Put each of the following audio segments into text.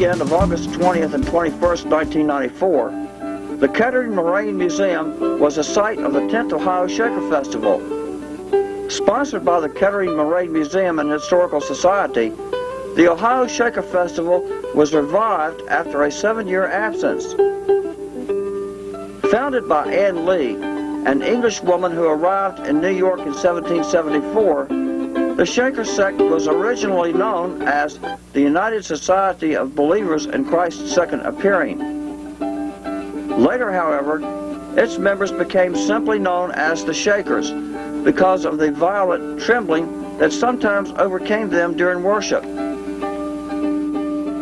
weekend of August 20th and 21st, 1994, the Kettering Moraine Museum was the site of the 10th Ohio Shaker Festival. Sponsored by the Kettering Moraine Museum and Historical Society, the Ohio Shaker Festival was revived after a 7-year absence. Founded by Ann Lee, an English woman who arrived in New York in 1774, the Shaker sect was originally known as the United Society of Believers in Christ's Second Appearing. Later, however, its members became simply known as the Shakers because of the violent trembling that sometimes overcame them during worship.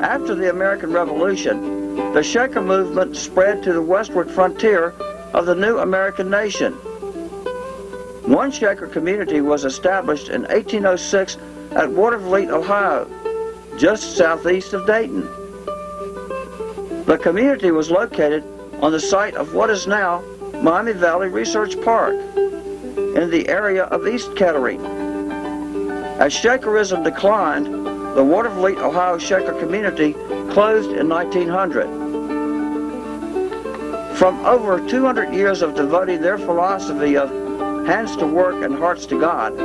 After the American Revolution, the Shaker movement spread to the westward frontier of the new American nation. One Shaker community was established in 1806 at Watervliet, Ohio, just southeast of Dayton. The community was located on the site of what is now Miami Valley Research Park, in the area of East Kettering. As Shakerism declined, the Watervliet, Ohio Shaker community closed in 1900. From over 200 years of devoting their philosophy of hands to work and hearts to God,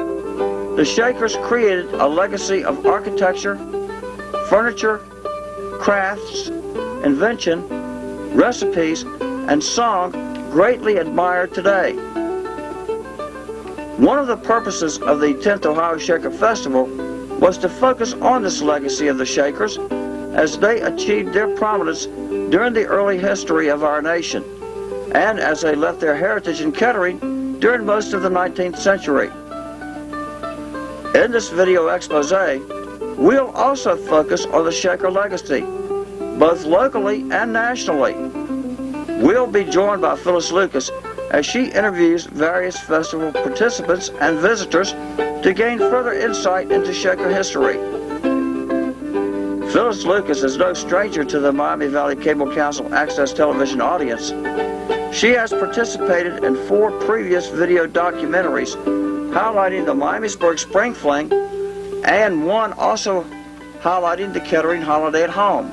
the Shakers created a legacy of architecture, furniture, crafts, invention, recipes, and song greatly admired today. One of the purposes of the 10th Ohio Shaker Festival was to focus on this legacy of the Shakers as they achieved their prominence during the early history of our nation, and as they left their heritage in Kettering during most of the 19th century. In this video expose, we'll also focus on the Shaker legacy, both locally and nationally. We'll be joined by Phyllis Lucas as she interviews various festival participants and visitors to gain further insight into Shaker history. Phyllis Lucas is no stranger to the Miami Valley Cable Council Access Television audience. She has participated in 4 previous video documentaries highlighting the Miamisburg Spring Fling and one also highlighting the Kettering Holiday at Home.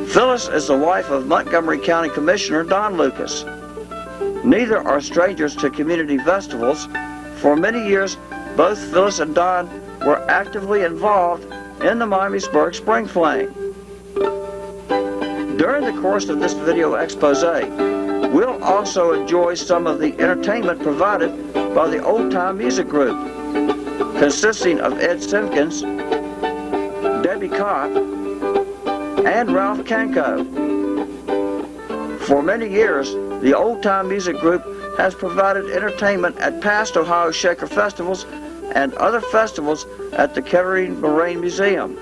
Phyllis is the wife of Montgomery County Commissioner Don Lucas. Neither are strangers to community festivals. For many years, both Phyllis and Don were actively involved in the Miamisburg Spring Fling. During the course of this video expose, we'll also enjoy some of the entertainment provided by the Old Time Music Group, consisting of Ed Simpkins, Debbie Kopp, and Ralph Kanko. For many years, the Old Time Music Group has provided entertainment at past Ohio Shaker festivals and other festivals at the Kettering Moraine Museum.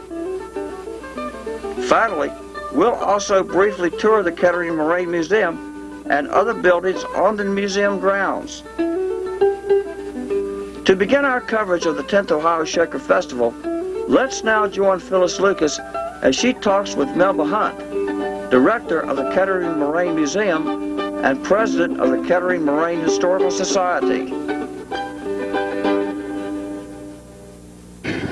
Finally, we'll also briefly tour the Kettering Moraine Museum and other buildings on the museum grounds. To begin our coverage of the 10th Ohio Shaker Festival, let's now join Phyllis Lucas as she talks with Melba Hunt, director of the Kettering Moraine Museum and president of the Kettering Moraine Historical Society.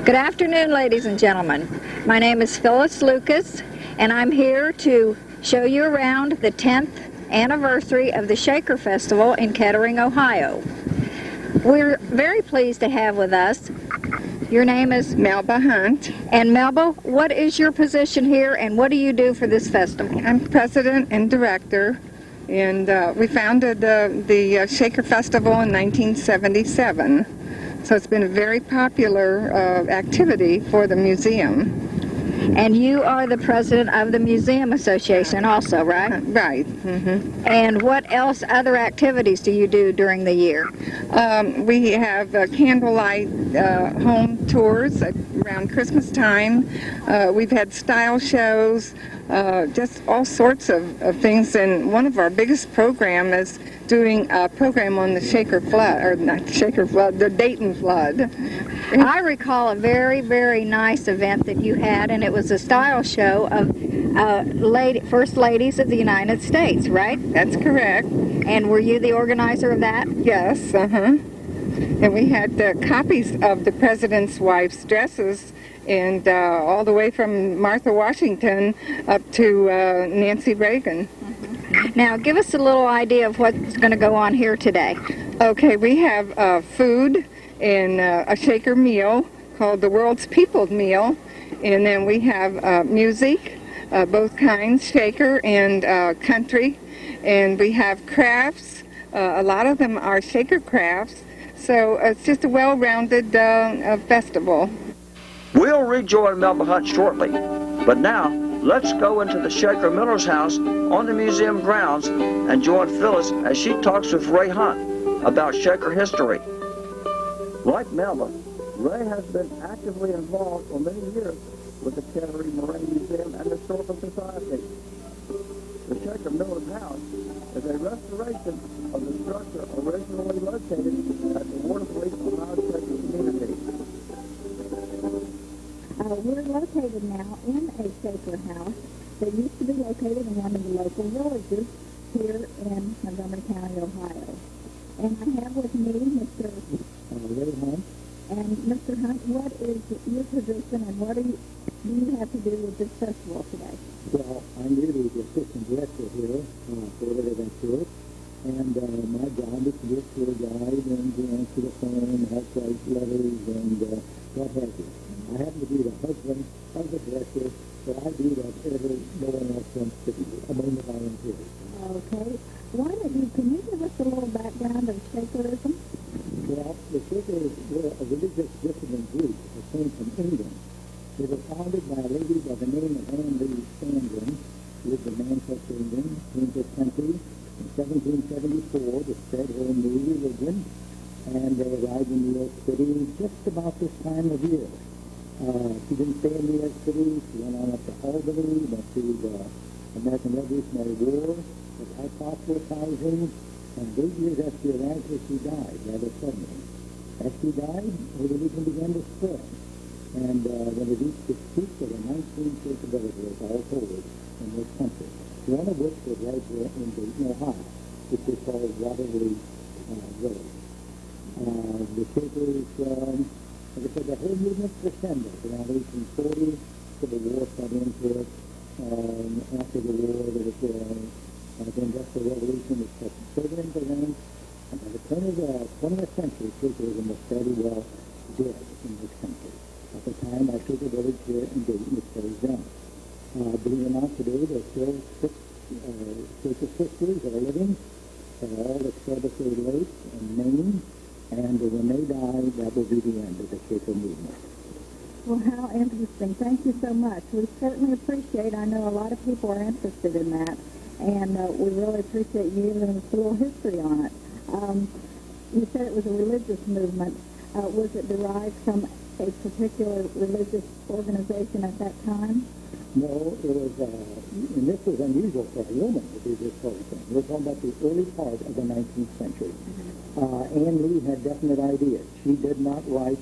Good afternoon, ladies and gentlemen. My name is Phyllis Lucas, and I'm here to show you around the 10th anniversary of the Shaker Festival in Kettering, Ohio. We're very pleased to have with us, your name is? Melba Hunt. And Melba, what is your position here and what do you do for this festival? I'm president and director, and we founded the Shaker Festival in 1977. So it's been a very popular activity for the museum. And you are the president of the Museum Association also, right? Right. Mm-hmm. And what else, other activities do you do during the year? We have candlelight home tours around Christmas time. We've had style shows, just all sorts of things. And one of our biggest programs is doing a program on the Shaker Flood, or not Shaker Flood, the Dayton Flood. I recall a very, very nice event that you had, and it was a style show of First Ladies of the United States, right? That's correct. And were you the organizer of that? Yes, uh-huh. And we had copies of the president's wife's dresses, and all the way from Martha Washington up to Nancy Reagan. Now, give us a little idea of what's going to go on here today. Okay, we have food and a shaker meal called the World's People Meal, and then we have music, both kinds, shaker and country, and we have crafts. A lot of them are shaker crafts, so it's just a well-rounded festival. We'll rejoin Melba Hunt shortly, but now let's go into the Shaker Miller's house on the museum grounds and join Phyllis as she talks with Ray Hunt about Shaker history. Like Melba, Ray has been actively involved for many years with the Kettering Marine Museum and Historical Society. The Shaker Miller's house is a restoration of the structure originally located at the Waterville, Ohio Shaker community. We're located now in a Shaker house that used to be located in one of the local villages here in Montgomery County, Ohio. And I have with me Mr. Ray Hunt. And Mr. Hunt, what is your position and what do you have to do with this festival today? Well, I'm really the assistant director here for whatever that's it. And my job is to be a tour guide and answer the phone, help write letters, and what have you. I happen to be the husband of the director, but I do whatever no one else wants to do among the volunteers. Okay. Can you give us a little background of Shakerism? Well, the Shakers were a religious dissident group that came from England. They were founded by a lady by the name of Anne Lee Sandrin, who lived in Manchester, England, came to this country in 1774 to spread her new religion, and they arrived in New York City just about this time of year. She didn't stay in New York City. She went on up to Albany, went to the American Revolutionary War, was proselytizing, and 8 years after she arrived here, she died rather suddenly. As she died, her religion began to spread. And when it reached its peak, there were 19 church villages all told in this country. One of which was right here in Dayton, Ohio, which is called Waterloo Village. The Shakers, like I said, the whole movement crescendoed around 1840. Civil War cut into it. After the war, there was the Industrial Revolution, which kept further into ranks. And by the turn of the 20th century, Shakerism was fairly well dead in this country. At the time, our Shaker village here in Dayton was closed down. Believe it or not, today there's still 6 Shaker sisters that are living. They're all at Celebratory Lake in Maine. And when they die, that will be the end of the Shaker movement. Well, how interesting. Thank you so much. We certainly appreciate, I know a lot of people are interested in that, and we really appreciate you giving us a little history on it. You said it was a religious movement. Was it derived from a particular religious organization at that time? No, it was, and this was unusual for a woman to do this sort of thing. We're talking about the early part of the 19th century. Anne Lee had definite ideas. She did not like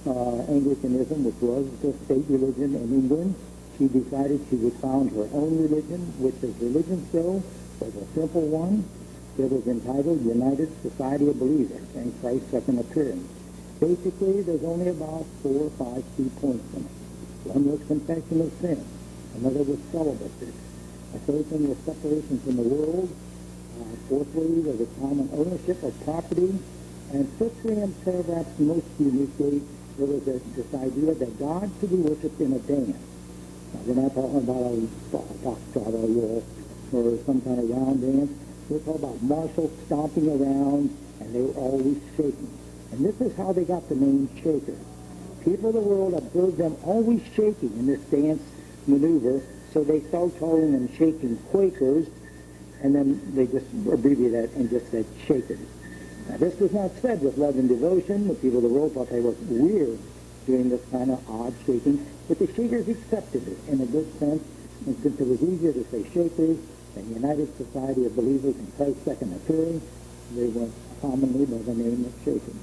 Anglicanism, which was the state religion in England. She decided she would found her own religion, which, as religions go, was a simple one. It was entitled United Society of Believers and Christ's Second Appearance. Basically, there's only about 4 or 5 key points in it. One was confession of sin. Another was celibacy. A third thing was separation from the world. Fourthly, there was common ownership of property. And fifthly, and perhaps most uniquely, there was this idea that God could be worshipped in a dance. Now, we're not talking about a foxtrot or some kind of round dance. We're talking about martial stomping around, and they were always shaking. And this is how they got the name Shaker. People of the world observed them always shaking in this dance maneuver, so they started calling them shaking Quakers, and then they just abbreviated that and just said Shakers. Now, this was not said with love and devotion. The people of the world thought they were weird doing this kind of odd shaking, but the Shakers accepted it in a good sense, and since it was easier to say Shakers than United Society of Believers in Christ's Second Appearing, they went commonly by the name of Shakers.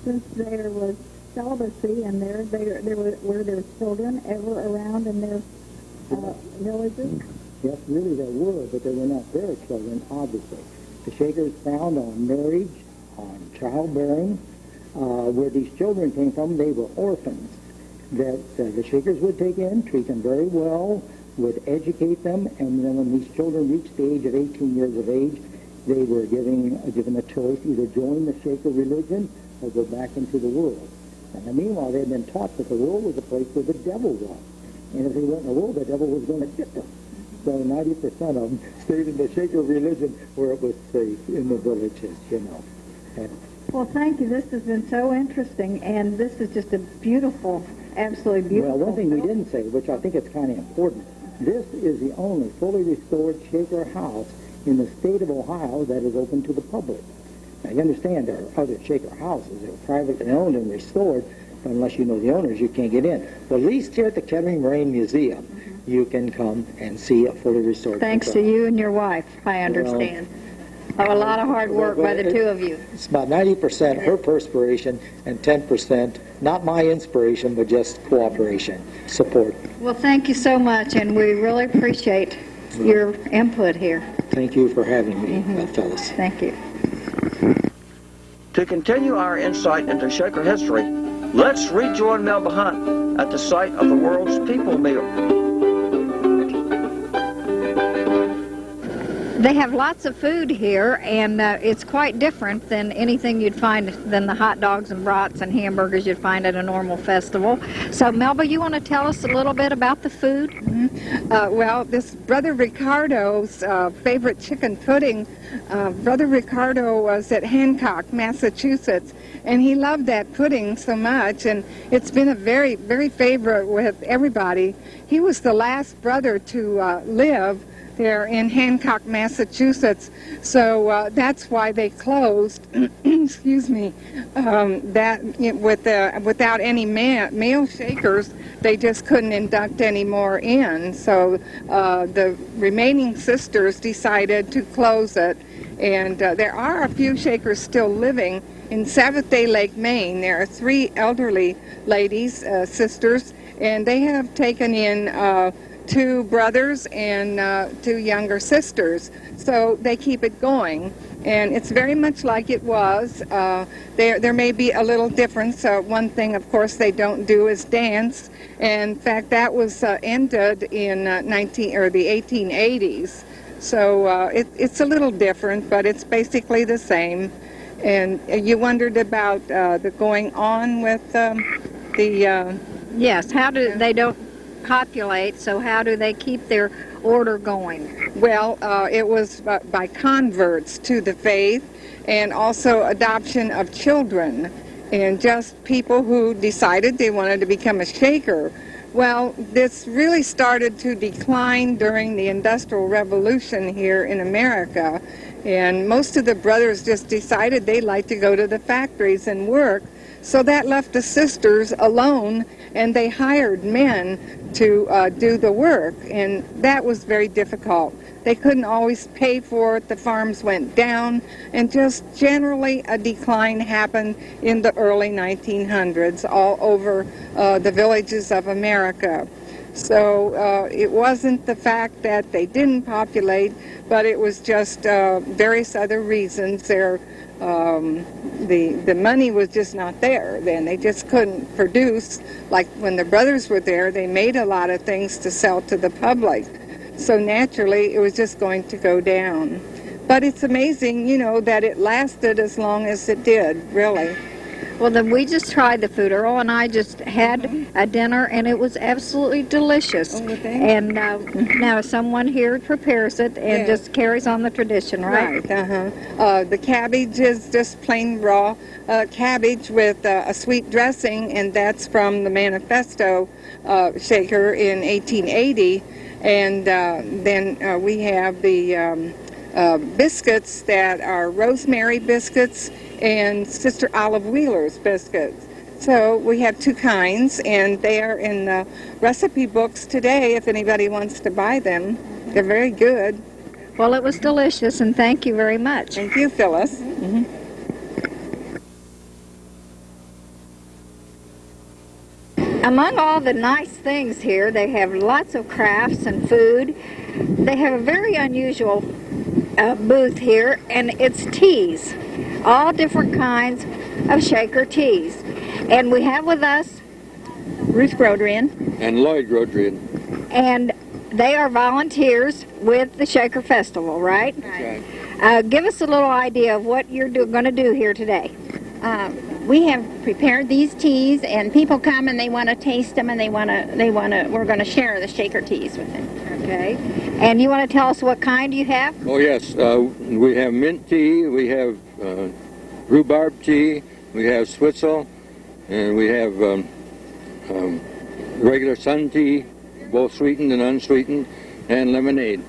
Since there was celibacy and were there children ever around in their villages? Yes, really there were, but they were not their children, obviously. The Shakers found on marriage, on childbearing, Where these children came from, they were orphans that the Shakers would take in, treat them very well, would educate them, and then when these children reached the age of 18 years of age, they were given a choice, either join the Shaker religion or go back into the world. And meanwhile, they had been taught that the world was a place where the devil was. And if they went in the world, the devil was going to get them. So 90% of them stayed in the Shaker religion where it was safe in the villages, you know. And Well, thank you. This has been so interesting, and this is just a beautiful, absolutely beautiful. well, one thing we didn't say, which I think is kind of important, this is the only fully restored Shaker house in the state of Ohio that is open to the public. Now, you understand there are other Shaker houses that are privately owned and restored, but unless you know the owners, you can't get in. But at least here at the Kettering Marine Museum, you can come and see a fully restored Thanks Shaker to you and your wife, I understand. A lot of hard work by the two of you. It's about 90% her perspiration and 10% not my inspiration, but just cooperation, support. Well, thank you so much, and we really appreciate your input here. Thank you for having me, fellas. Thank you. To continue our insight into Shaker history, let's rejoin Melba Hunt at the site of the world's people meal. They have lots of food here, and it's quite different than anything you'd find than the hot dogs and brats and hamburgers you'd find at a normal festival. So, Melba, you want to tell us a little bit about the food? Well, this Brother Ricardo's favorite chicken pudding, Brother Ricardo was at Hancock, Massachusetts, and he loved that pudding so much, and it's been a very, very favorite with everybody. He was the last brother to live there in Hancock, Massachusetts, so that's why they closed. Excuse me. Without any male Shakers, they just couldn't induct any more in. So the remaining sisters decided to close it, and there are a few Shakers still living in Sabbath-day Lake, Maine. There are 3 elderly ladies, sisters, and they have taken in 2 brothers and 2 younger sisters. So they keep it going. And it's very much like it was. There may be a little difference. One thing, of course, they don't do is dance. And in fact, that was ended in the 1880s. So it's a little different, but it's basically the same. And you wondered about the going on with the... Yes, how do they don't copulate, so how do they keep their order going? Well, it was by converts to the faith, and also adoption of children, and just people who decided they wanted to become a Shaker. Well, this really started to decline during the Industrial Revolution here in America, and most of the brothers just decided they'd like to go to the factories and work. So that left the sisters alone, and they hired men to do the work, and that was very difficult. They couldn't always pay for it. The farms went down, and just generally a decline happened in the early 1900s all over the villages of America. So it wasn't the fact that they didn't populate, but it was just various other reasons. The money was just not there then. They just couldn't produce. Like when the brothers were there, they made a lot of things to sell to the public. So naturally, it was just going to go down. But it's amazing, you know, that it lasted as long as it did, really. Well, then we just tried the food. Earl and I just had a dinner, and it was absolutely delicious. Oh, well, thank you. And now someone here prepares it and just carries on the tradition, right? Right, the cabbage is just plain raw cabbage with a sweet dressing, and that's from the Manifesto Shaker in 1880. And then we have the biscuits that are rosemary biscuits and Sister Olive Wheeler's biscuits. So we have 2 kinds, and they are in the recipe books today if anybody wants to buy them. They're very good. Well, it was delicious, and thank you very much. Thank you, Phyllis. Among all the nice things here, they have lots of crafts and food. They have a very unusual booth here, and it's teas. All different kinds, of Shaker teas. And we have with us Ruth Grodrian. And Lloyd Grodrian. and they are volunteers with the Shaker Festival, right? That's right. Give us a little idea of what you're going to do here today. We have prepared these teas, and people come and they want to taste them, and we're going to share the Shaker teas with them. Okay. And you want to tell us what kind you have? Oh, yes. We have mint tea, we have rhubarb tea, we have switzel, and we have regular sun tea, both sweetened and unsweetened, and lemonade.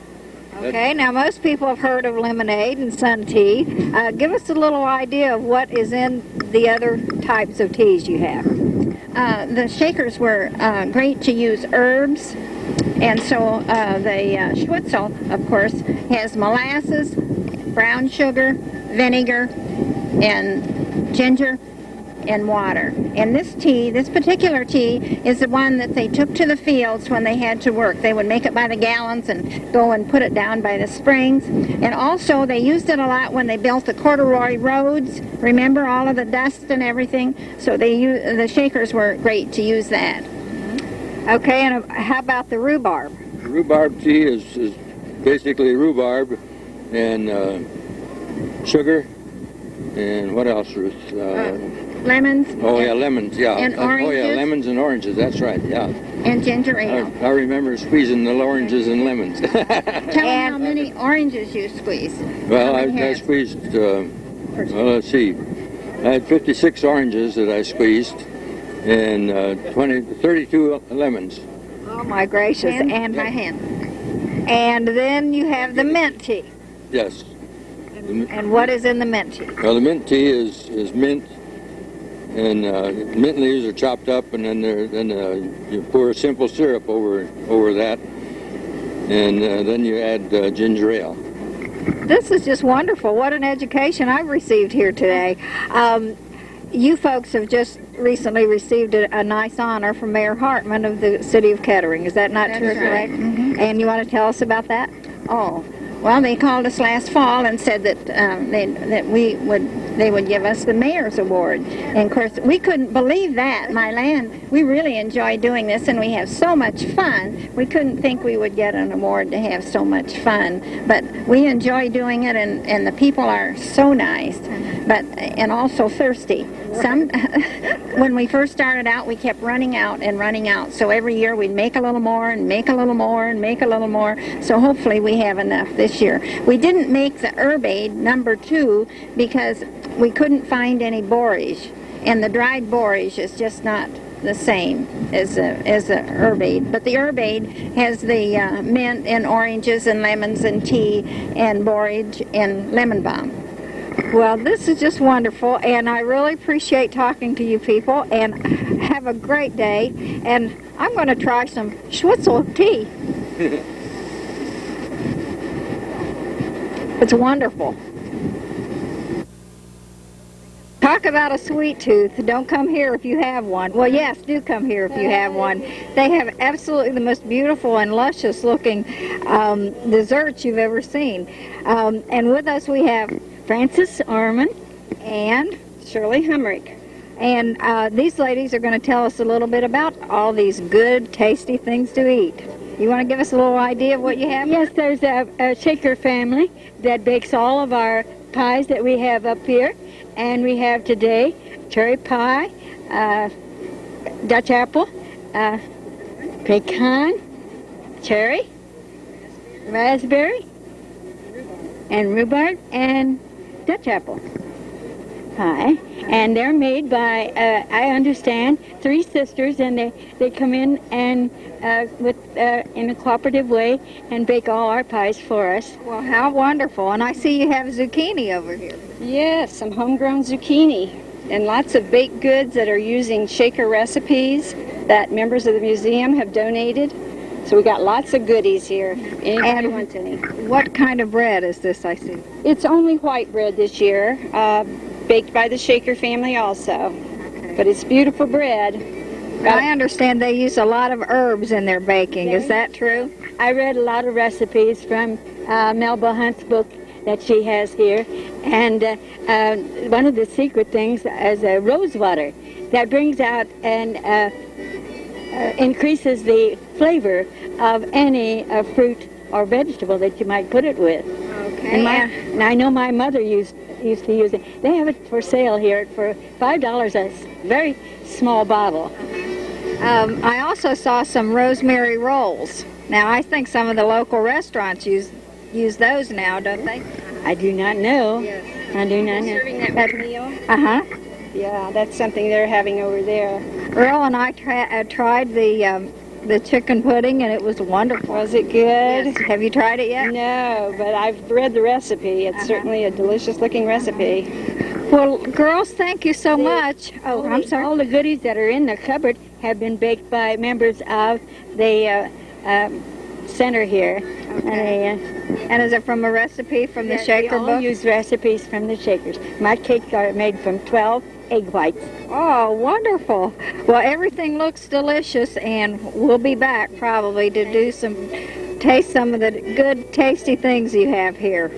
Okay, now most people have heard of lemonade and sun tea. Give us a little idea of what is in the other types of teas you have. The Shakers were great to use herbs, and so the Schwartz, of course, has molasses, brown sugar, vinegar, and ginger, and water. And this particular tea, is the one that they took to the fields when they had to work. They would make it by the gallons and go and put it down by the springs. And also they used it a lot when they built the corduroy roads. Remember all of the dust and everything? So the Shakers were great to use that. Okay, and how about the rhubarb? The rhubarb tea is basically rhubarb and sugar, and what else, Ruth? Lemons. Oh, yeah, lemons, yeah. And Oh, yeah, oranges. lemons and oranges, that's right, yeah. And ginger ale. I remember squeezing the oranges and lemons. Tell them how many oranges you squeezed. Well, How many I heads? squeezed, well, let's see. I had 56 oranges that I squeezed, and 32 lemons. Oh my gracious! And by hand. And then you have the mint tea. Yes. And what is in the mint tea? Well, the mint tea is mint, and mint leaves are chopped up, and then you pour a simple syrup over that, and then you add ginger ale. This is just wonderful. What an education I've received here today. You folks have just recently received a nice honor from Mayor Hartman of the city of Kettering. Is that not That's true, right. correct? Mhm. And you want to tell us about that? Oh, well, they called us last fall and said that they would give us the mayor's award. And of course, we couldn't believe that. My land, we really enjoy doing this, and we have so much fun. We couldn't think we would get an award to have so much fun, but we enjoy doing it, and the people are so nice, and also thirsty. Some, when we first started out, we kept running out and running out. So every year we'd make a little more and make a little more and make a little more. So hopefully we have enough this year. We didn't make the herbade number 2 because we couldn't find any borage, and the dried borage is just not the same as the herbade. But the herbade has the mint and oranges and lemons and tea and borage and lemon balm. Well, this is just wonderful, and I really appreciate talking to you people, and have a great day. And I'm going to try some Schwartz tea. It's wonderful. Talk about a sweet tooth. Don't come here if you have one. Well, yes, do come here if you have one. They have absolutely the most beautiful and luscious looking desserts you've ever seen. And with us we have Frances Arman and Shirley Humrick. And these ladies are going to tell us a little bit about all these good, tasty things to eat. You want to give us a little idea of what you have? Yes, there's a Shaker family that bakes all of our pies that we have up here. And we have today cherry pie, Dutch apple, pecan, cherry, raspberry, and rhubarb, and Dutch apple pie. And they're made by, I understand, 3 sisters, and they come in and in a cooperative way and bake all our pies for us. Well, how wonderful. And I see you have zucchini over here. Yes, some homegrown zucchini and lots of baked goods that are using Shaker recipes that members of the museum have donated. So we got lots of goodies here. Anybody wants any? What kind of bread is this I see? It's only white bread this year, baked by the Shaker family also. But it's beautiful bread. I understand they use a lot of herbs in their baking. Is that true? I read a lot of recipes from Melba Hunt's book, that she has here. And one of the secret things is rose water that brings out and increases the flavor of any fruit or vegetable that you might put it with. Okay. And I know my mother used to use it. They have it for sale here for $5 a very small bottle. I also saw some rosemary rolls. Now, I think some of the local restaurants use those now, don't they? I do not know. Yes. I do not know. Serving that with meal? Uh-huh. Yeah, that's something they're having over there. Earl and I tried the chicken pudding, and it was wonderful. Was it good? Yes. Have you tried it yet? No, but I've read the recipe. It's certainly a delicious-looking recipe. Well, girls, thank you so much. Oh, I'm sorry. All the goodies that are in the cupboard have been baked by members of the center here. Okay. And is it from a recipe from the Shaker book? book? Use recipes from the Shakers. My cakes are made from 12 egg whites. Oh, wonderful. Well, everything looks delicious, and we'll be back probably to taste some of the good, tasty things you have here.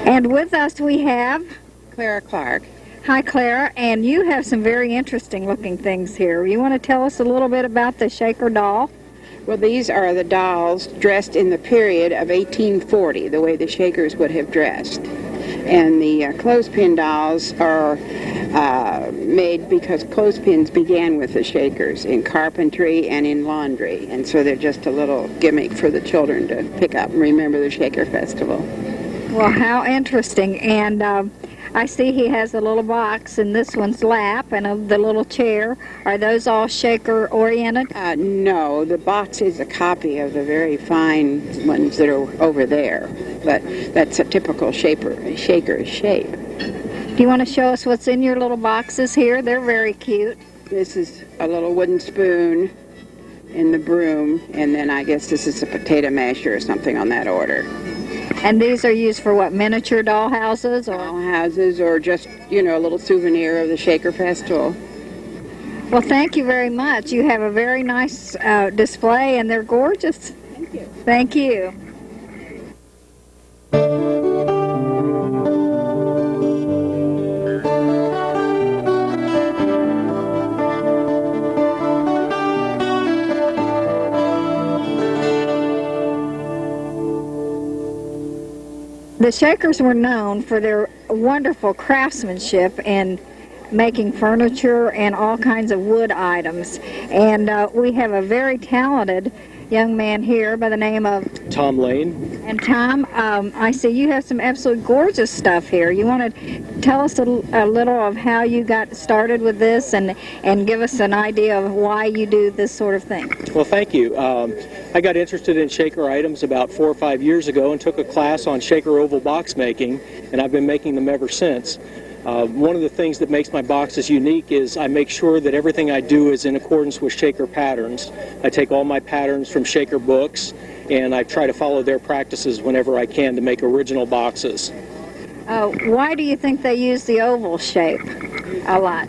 And with us we have Clara Clark. Hi, Clara, and you have some very interesting looking things here. You want to tell us a little bit about the Shaker doll? Well, these are the dolls dressed in the period of 1840, the way the Shakers would have dressed. And the clothespin dolls are made because clothespins began with the Shakers in carpentry and in laundry. And so they're just a little gimmick for the children to pick up and remember the Shaker Festival. Well, how interesting. And I see he has a little box in this one's lap and the little chair. Are those all Shaker-oriented? No, the box is a copy of the very fine ones that are over there. But that's a typical Shaker's shape. Do you want to show us what's in your little boxes here? They're very cute. This is a little wooden spoon in the broom, and then I guess this is a potato masher or something on that order. And these are used for what, miniature doll houses? Or? Doll houses, or just, a little souvenir of the Shaker Festival. Well, thank you very much. You have a very nice display, and they're gorgeous. Thank you. Thank you. The Shakers were known for their wonderful craftsmanship in making furniture and all kinds of wood items. And we have a very talented young man here by the name of Tom Lane. And Tom, I see you have some absolutely gorgeous stuff here. You want to tell us a little of how you got started with this and give us an idea of why you do this sort of thing? Well, thank you. I got interested in Shaker items about 4 or 5 years ago and took a class on Shaker oval box making, and I've been making them ever since. One of the things that makes my boxes unique is I make sure that everything I do is in accordance with Shaker patterns. I take all my patterns from Shaker books, and I try to follow their practices whenever I can to make original boxes. Why do you think they use the oval shape a lot?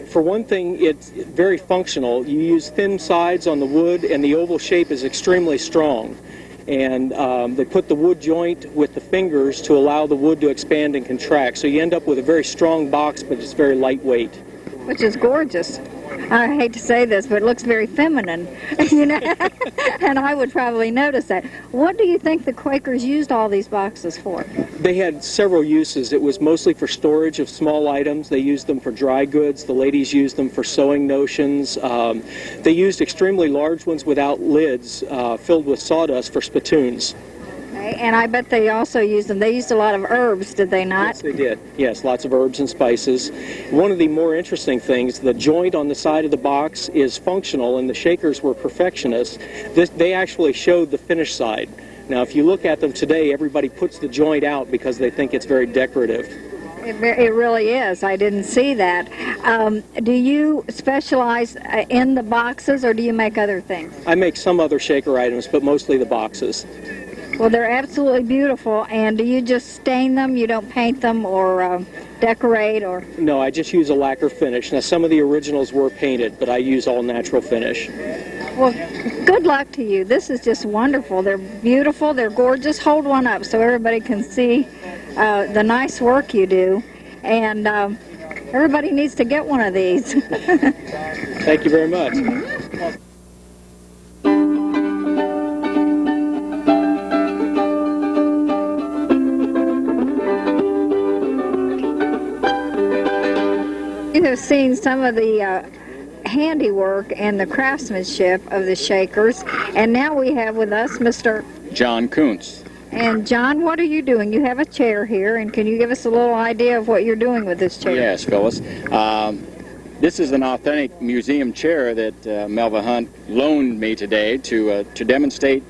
For one thing, it's very functional. You use thin sides on the wood, and the oval shape is extremely strong. And they put the wood joint with the fingers to allow the wood to expand and contract. So you end up with a very strong box, but it's very lightweight. Which is gorgeous. I hate to say this, but it looks very feminine, and I would probably notice that. What do you think the Quakers used all these boxes for? They had several uses. It was mostly for storage of small items. They used them for dry goods. The ladies used them for sewing notions. They used extremely large ones without lids, filled with sawdust for spittoons. Okay, and I bet they also used them. They used a lot of herbs, did they not? Yes, they did. Yes, lots of herbs and spices. One of the more interesting things, the joint on the side of the box is functional, and the Shakers were perfectionists. They actually showed the finished side. Now, if you look at them today, everybody puts the joint out because they think it's very decorative. It really is. I didn't see that. Do you specialize in the boxes, or do you make other things? I make some other Shaker items, but mostly the boxes. Well, they're absolutely beautiful. And do you just stain them? You don't paint them or decorate? Or? No, I just use a lacquer finish. Now, some of the originals were painted, but I use all natural finish. Well, good luck to you. This is just wonderful. They're beautiful. They're gorgeous. Hold one up so everybody can see the nice work you do. And everybody needs to get one of these. Thank you very much. You have seen some of the handiwork and the craftsmanship of the Shakers, and now we have with us Mr. John Kuhntz. And John, what are you doing? You have a chair here, and can you give us a little idea of what you're doing with this chair? Yes, Phyllis. This is an authentic museum chair that Melba Hunt loaned me today to demonstrate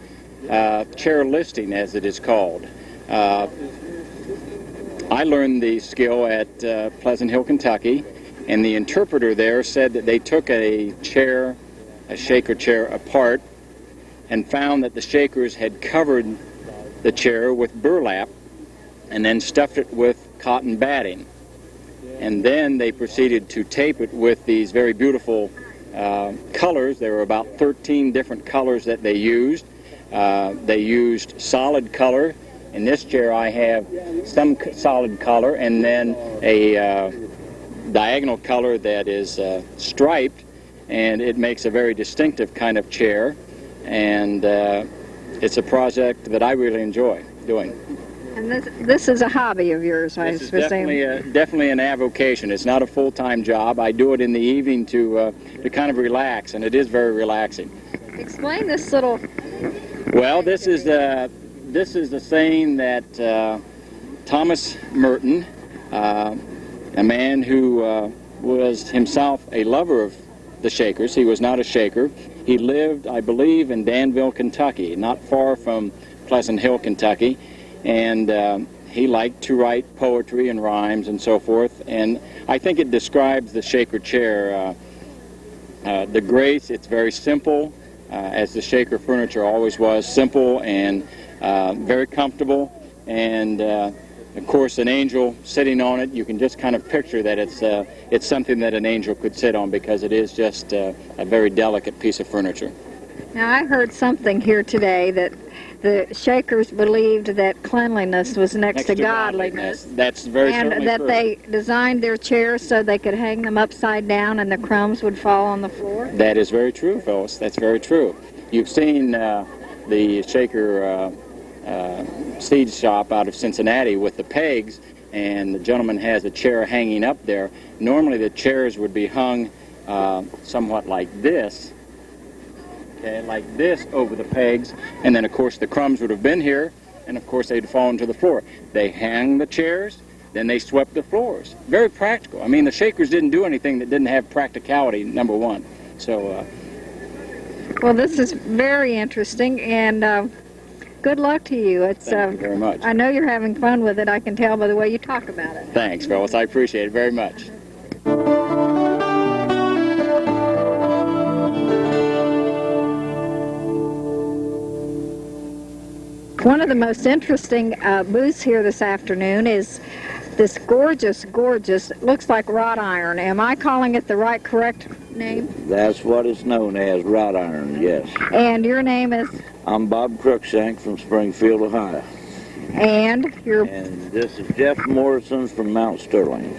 chair listing, as it is called. I learned the skill at Pleasant Hill, Kentucky, and the interpreter there said that they took a shaker chair apart and found that the Shakers had covered the chair with burlap and then stuffed it with cotton batting. And then they proceeded to tape it with these very beautiful colors. There were about 13 different colors that they used. They used solid color. In this chair I have some solid color and then a diagonal color that is striped, and it makes a very distinctive kind of chair, and it's a project that I really enjoy doing. And this is a hobby of yours, I This is presume. definitely an avocation. It's not a full-time job. I do it in the evening to kind of relax, and it is very relaxing. Explain this little... Well, this is the saying that Thomas Merton, a man who was himself a lover of the Shakers. He was not a Shaker. He lived, I believe, in Danville, Kentucky, not far from Pleasant Hill, Kentucky, and he liked to write poetry and rhymes and so forth, and I think it describes the Shaker chair. The grace, it's very simple, as the Shaker furniture always was, simple and very comfortable, and of course, an angel sitting on it, you can just kind of picture that it's something that an angel could sit on, because it is just a very delicate piece of furniture. Now, I heard something here today that the Shakers believed that cleanliness was next to godliness. That's very and certainly that true. they designed their chairs so they could hang them upside down and the crumbs would fall on the floor. That is very true, Phyllis. That's very true. You've seen the Shaker seed shop out of Cincinnati with the pegs, and the gentleman has a chair hanging up there. Normally the chairs would be hung somewhat like this, okay, like this over the pegs, and then of course the crumbs would have been here, and of course they'd fallen to the floor. They hang the chairs, then they swept the floors. Very practical. I mean, the Shakers didn't do anything that didn't have practicality, number one. So well, this is very interesting, and good luck to you. Thank you very much. I know you're having fun with it. I can tell by the way you talk about it. Thanks, Phyllis. I appreciate it very much. One of the most interesting booths here this afternoon is this gorgeous, looks like wrought iron. Am I calling it the right, correct name? That's what it's known as, wrought iron, yes. And your name is? I'm Bob Cruikshank from Springfield, Ohio. And And this is Jeff Morrison from Mount Sterling.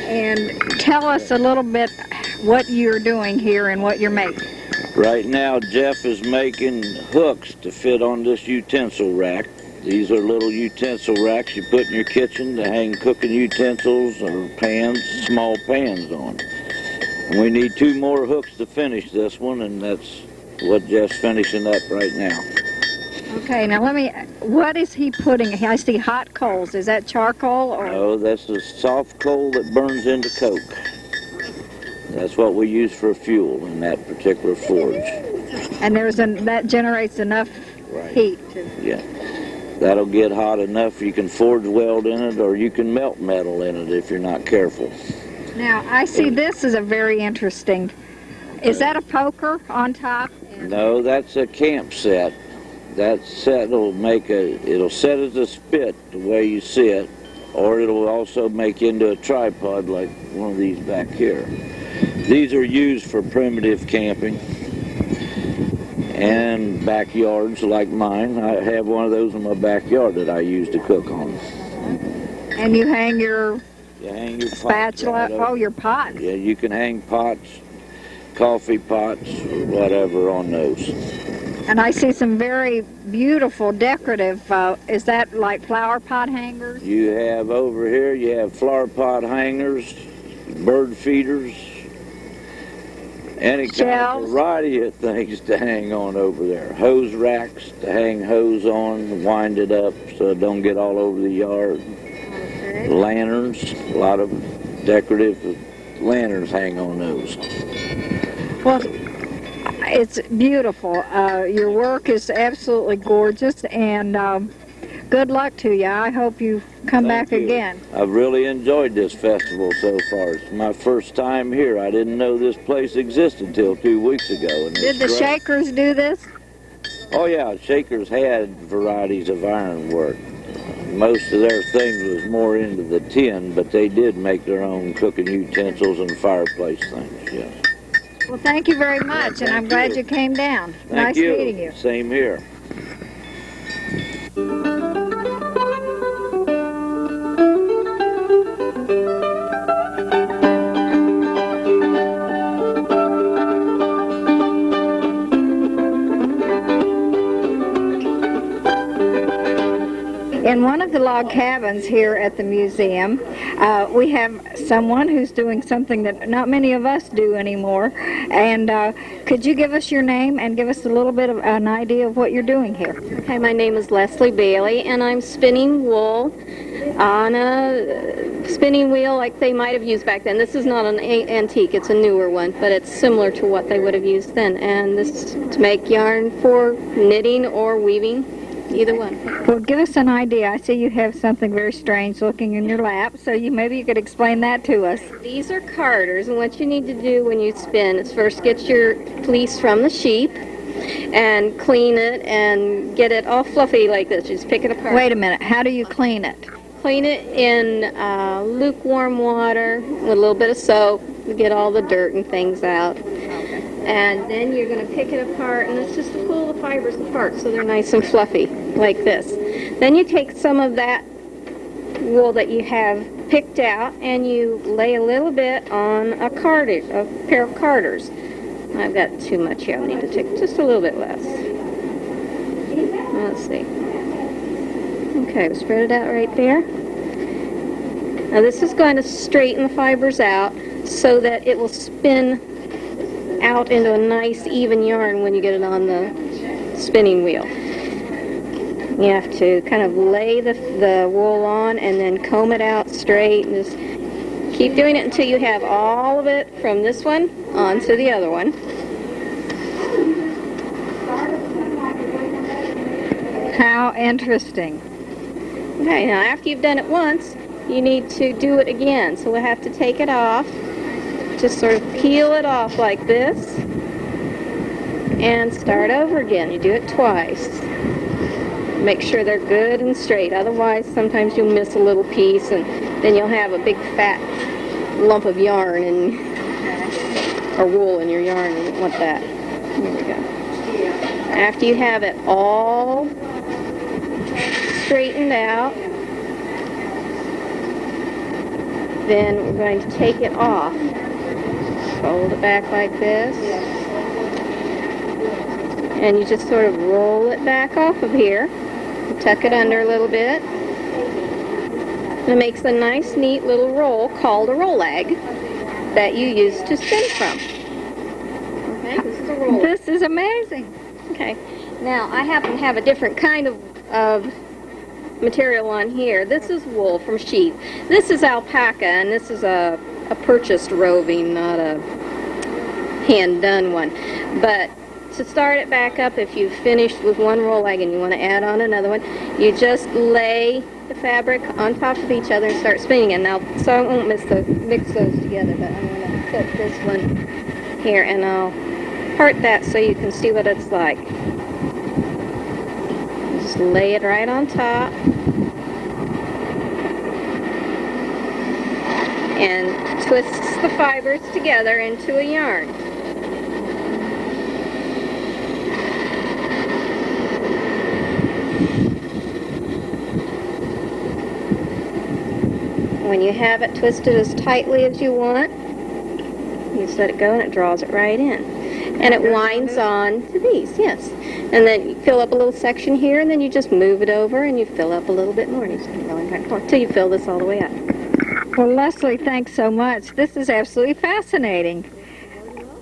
And tell us a little bit what you're doing here and what you're making. Right now, Jeff is making hooks to fit on this utensil rack. These are little utensil racks you put in your kitchen to hang cooking utensils or pans, small pans on. And we need 2 more hooks to finish this one, and that's what Jeff's finishing up right now. Okay, now what is he putting? I see hot coals. Is that charcoal or? No, that's the soft coal that burns into coke. That's what we use for fuel in that particular forge. And that generates enough heat to... Yeah. That'll get hot enough you can forge weld in it, or you can melt metal in it if you're not careful. Now, I see this is a very interesting... Is that a poker on top? No, that's a camp set. That set will it'll set as a spit the way you sit, or it'll also make into a tripod like one of these back here. These are used for primitive camping. and backyards like mine. I have one of those in my backyard that I use to cook on. And you hang your Spatula. Right oh, your pots. Yeah, you can hang pots, coffee pots, or whatever on those. And I see some very beautiful decorative, is that like flower pot hangers? You have over here, you have flower pot hangers, bird feeders, any kind of variety of things to hang on over there. Hose racks to hang hose on, wind it up so it don't get all over the yard. Okay. Lanterns, a lot of decorative lanterns hang on those. Well, it's beautiful. Your work is absolutely gorgeous, and good luck to you. I hope you come back again. I've really enjoyed this festival so far. It's my first time here. I didn't know this place existed until 2 weeks ago. And did the Shakers do this? Oh yeah, Shakers had varieties of ironwork. Most of their things was more into the tin, but they did make their own cooking utensils and fireplace things, yes. Well, thank you very much, and I'm glad you came down. Nice meeting you. Same here. In one of the log cabins here at the museum, we have someone who's doing something that not many of us do anymore. And could you give us your name and give us a little bit of an idea of what you're doing here? Okay, my name is Leslie Bailey, and I'm spinning wool on a spinning wheel like they might have used back then. This is not an antique, it's a newer one, but it's similar to what they would have used then. And this is to make yarn for knitting or weaving. Either one. Well, give us an idea. I see you have something very strange looking in your lap, so maybe you could explain that to us. These are carders, and what you need to do when you spin is first get your fleece from the sheep and clean it and get it all fluffy like this. Just pick it apart. Wait a minute. How do you clean it? Clean it in lukewarm water with a little bit of soap to get all the dirt and things out. And then you're going to pick it apart, and it's just to pull the fibers apart so they're nice and fluffy, like this. Then you take some of that wool that you have picked out, and you lay a little bit on a pair of carders. I've got too much here. I need to take just a little bit less. Let's see. Okay, we spread it out right there. Now this is going to straighten the fibers out so that it will spin out into a nice even yarn when you get it on the spinning wheel. You have to kind of lay the wool on and then comb it out straight, and just keep doing it until you have all of it from this one onto the other one. How interesting. Okay, now after you've done it once, you need to do it again. So we'll have to take it off. Just sort of peel it off like this and start over again. You do it twice. Make sure they're good and straight. Otherwise, sometimes you'll miss a little piece, and then you'll have a big fat lump of yarn or wool in your yarn. You don't want that. Here we go. After you have it all straightened out, then we're going to take it off. Fold it back like this, and you just sort of roll it back off of here, tuck it under a little bit, and it makes a nice neat little roll called a rollag that you use to spin from. Okay, this is a roll. This is amazing. Okay, now I happen to have a different kind of material on here. This is wool from sheep. This is alpaca, and this is a purchased roving, not a hand-done one. But to start it back up, if you've finished with one rollag and you want to add on another one, you just lay the fabric on top of each other and start spinning. And now, so I won't mix those together, but I'm going to put this one here, and I'll part that so you can see what it's like. Just lay it right on top. And twists the fibers together into a yarn. When you have it twisted as tightly as you want, you just let it go and it draws it right in. And it winds on to these, yes. And then you fill up a little section here, and then you just move it over and you fill up a little bit more. And you just keep going back and forth until you fill this all the way up. Well, Leslie, thanks so much. This is absolutely fascinating.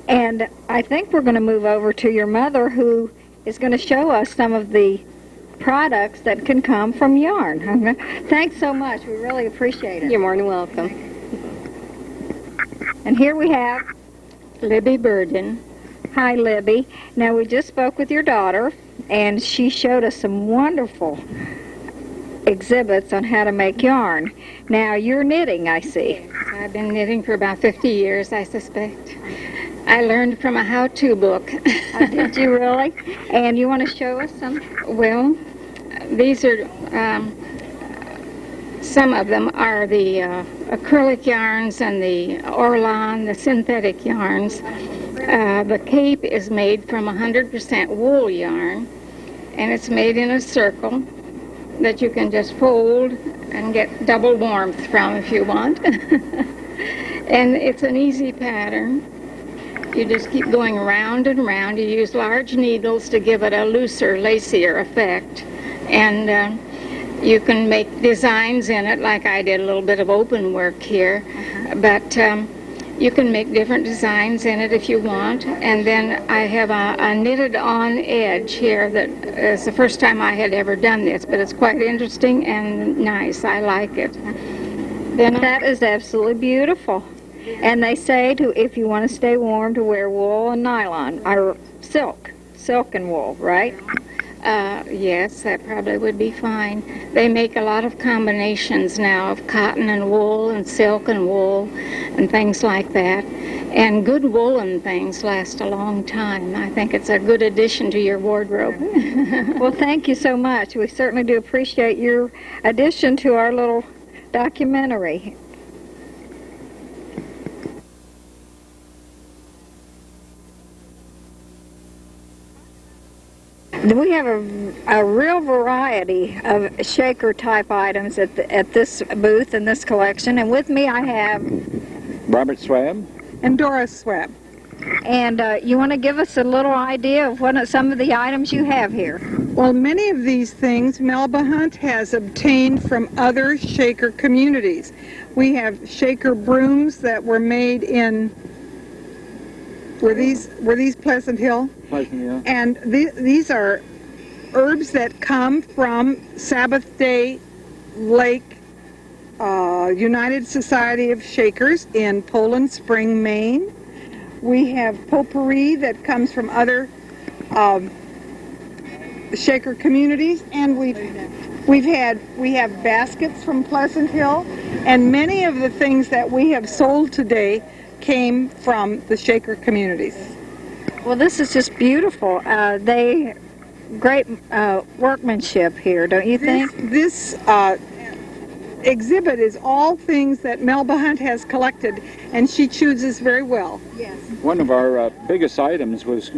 And I think we're going to move over to your mother, who is going to show us some of the products that can come from yarn. Thanks so much. We really appreciate it. You're more than welcome. And here we have Libby Burden. Hi, Libby. Now, we just spoke with your daughter, and she showed us some wonderful exhibits on how to make yarn. Now, you're knitting, I see. I've been knitting for about 50 years, I suspect. I learned from a how-to book. Did you really? And you want to show us some? Well, these are, some of them are the acrylic yarns and the Orlan, the synthetic yarns. The cape is made from 100% wool yarn, and it's made in a circle that you can just fold and get double warmth from if you want. And it's an easy pattern. You just keep going round and round. You use large needles to give it a looser, lacier effect. And you can make designs in it, like I did a little bit of open work here. But you can make different designs in it if you want. And then I have a knitted on edge here that is the first time I had ever done this, but it's quite interesting and nice. I like it. Then that is absolutely beautiful. And they say if you want to stay warm, to wear wool and nylon, or silk and wool, right? Yes, that probably would be fine. They make a lot of combinations now of cotton and wool and silk and wool and things like that. And good woolen things last a long time. I think it's a good addition to your wardrobe. Well, thank you so much. We certainly do appreciate your addition to our little documentary. We have a real variety of shaker type items at this booth in this collection, and with me I have Robert Webb and Doris Webb. And you want to give us a little idea of what some of the items you have here? Well, many of these things Melba Hunt has obtained from other shaker communities. We have shaker brooms that were made in, were these Pleasant Hill? Pleasant Hill. And these are herbs that come from Sabbath Day Lake United Society of Shakers in Poland Spring, Maine. We have potpourri that comes from other shaker communities, and we have baskets from Pleasant Hill, and many of the things that we have sold today came from the shaker communities. Well, this is just beautiful. Great workmanship here, don't you think? This exhibit is all things that Melba Hunt has collected, and she chooses very well. Yes. One of our biggest items was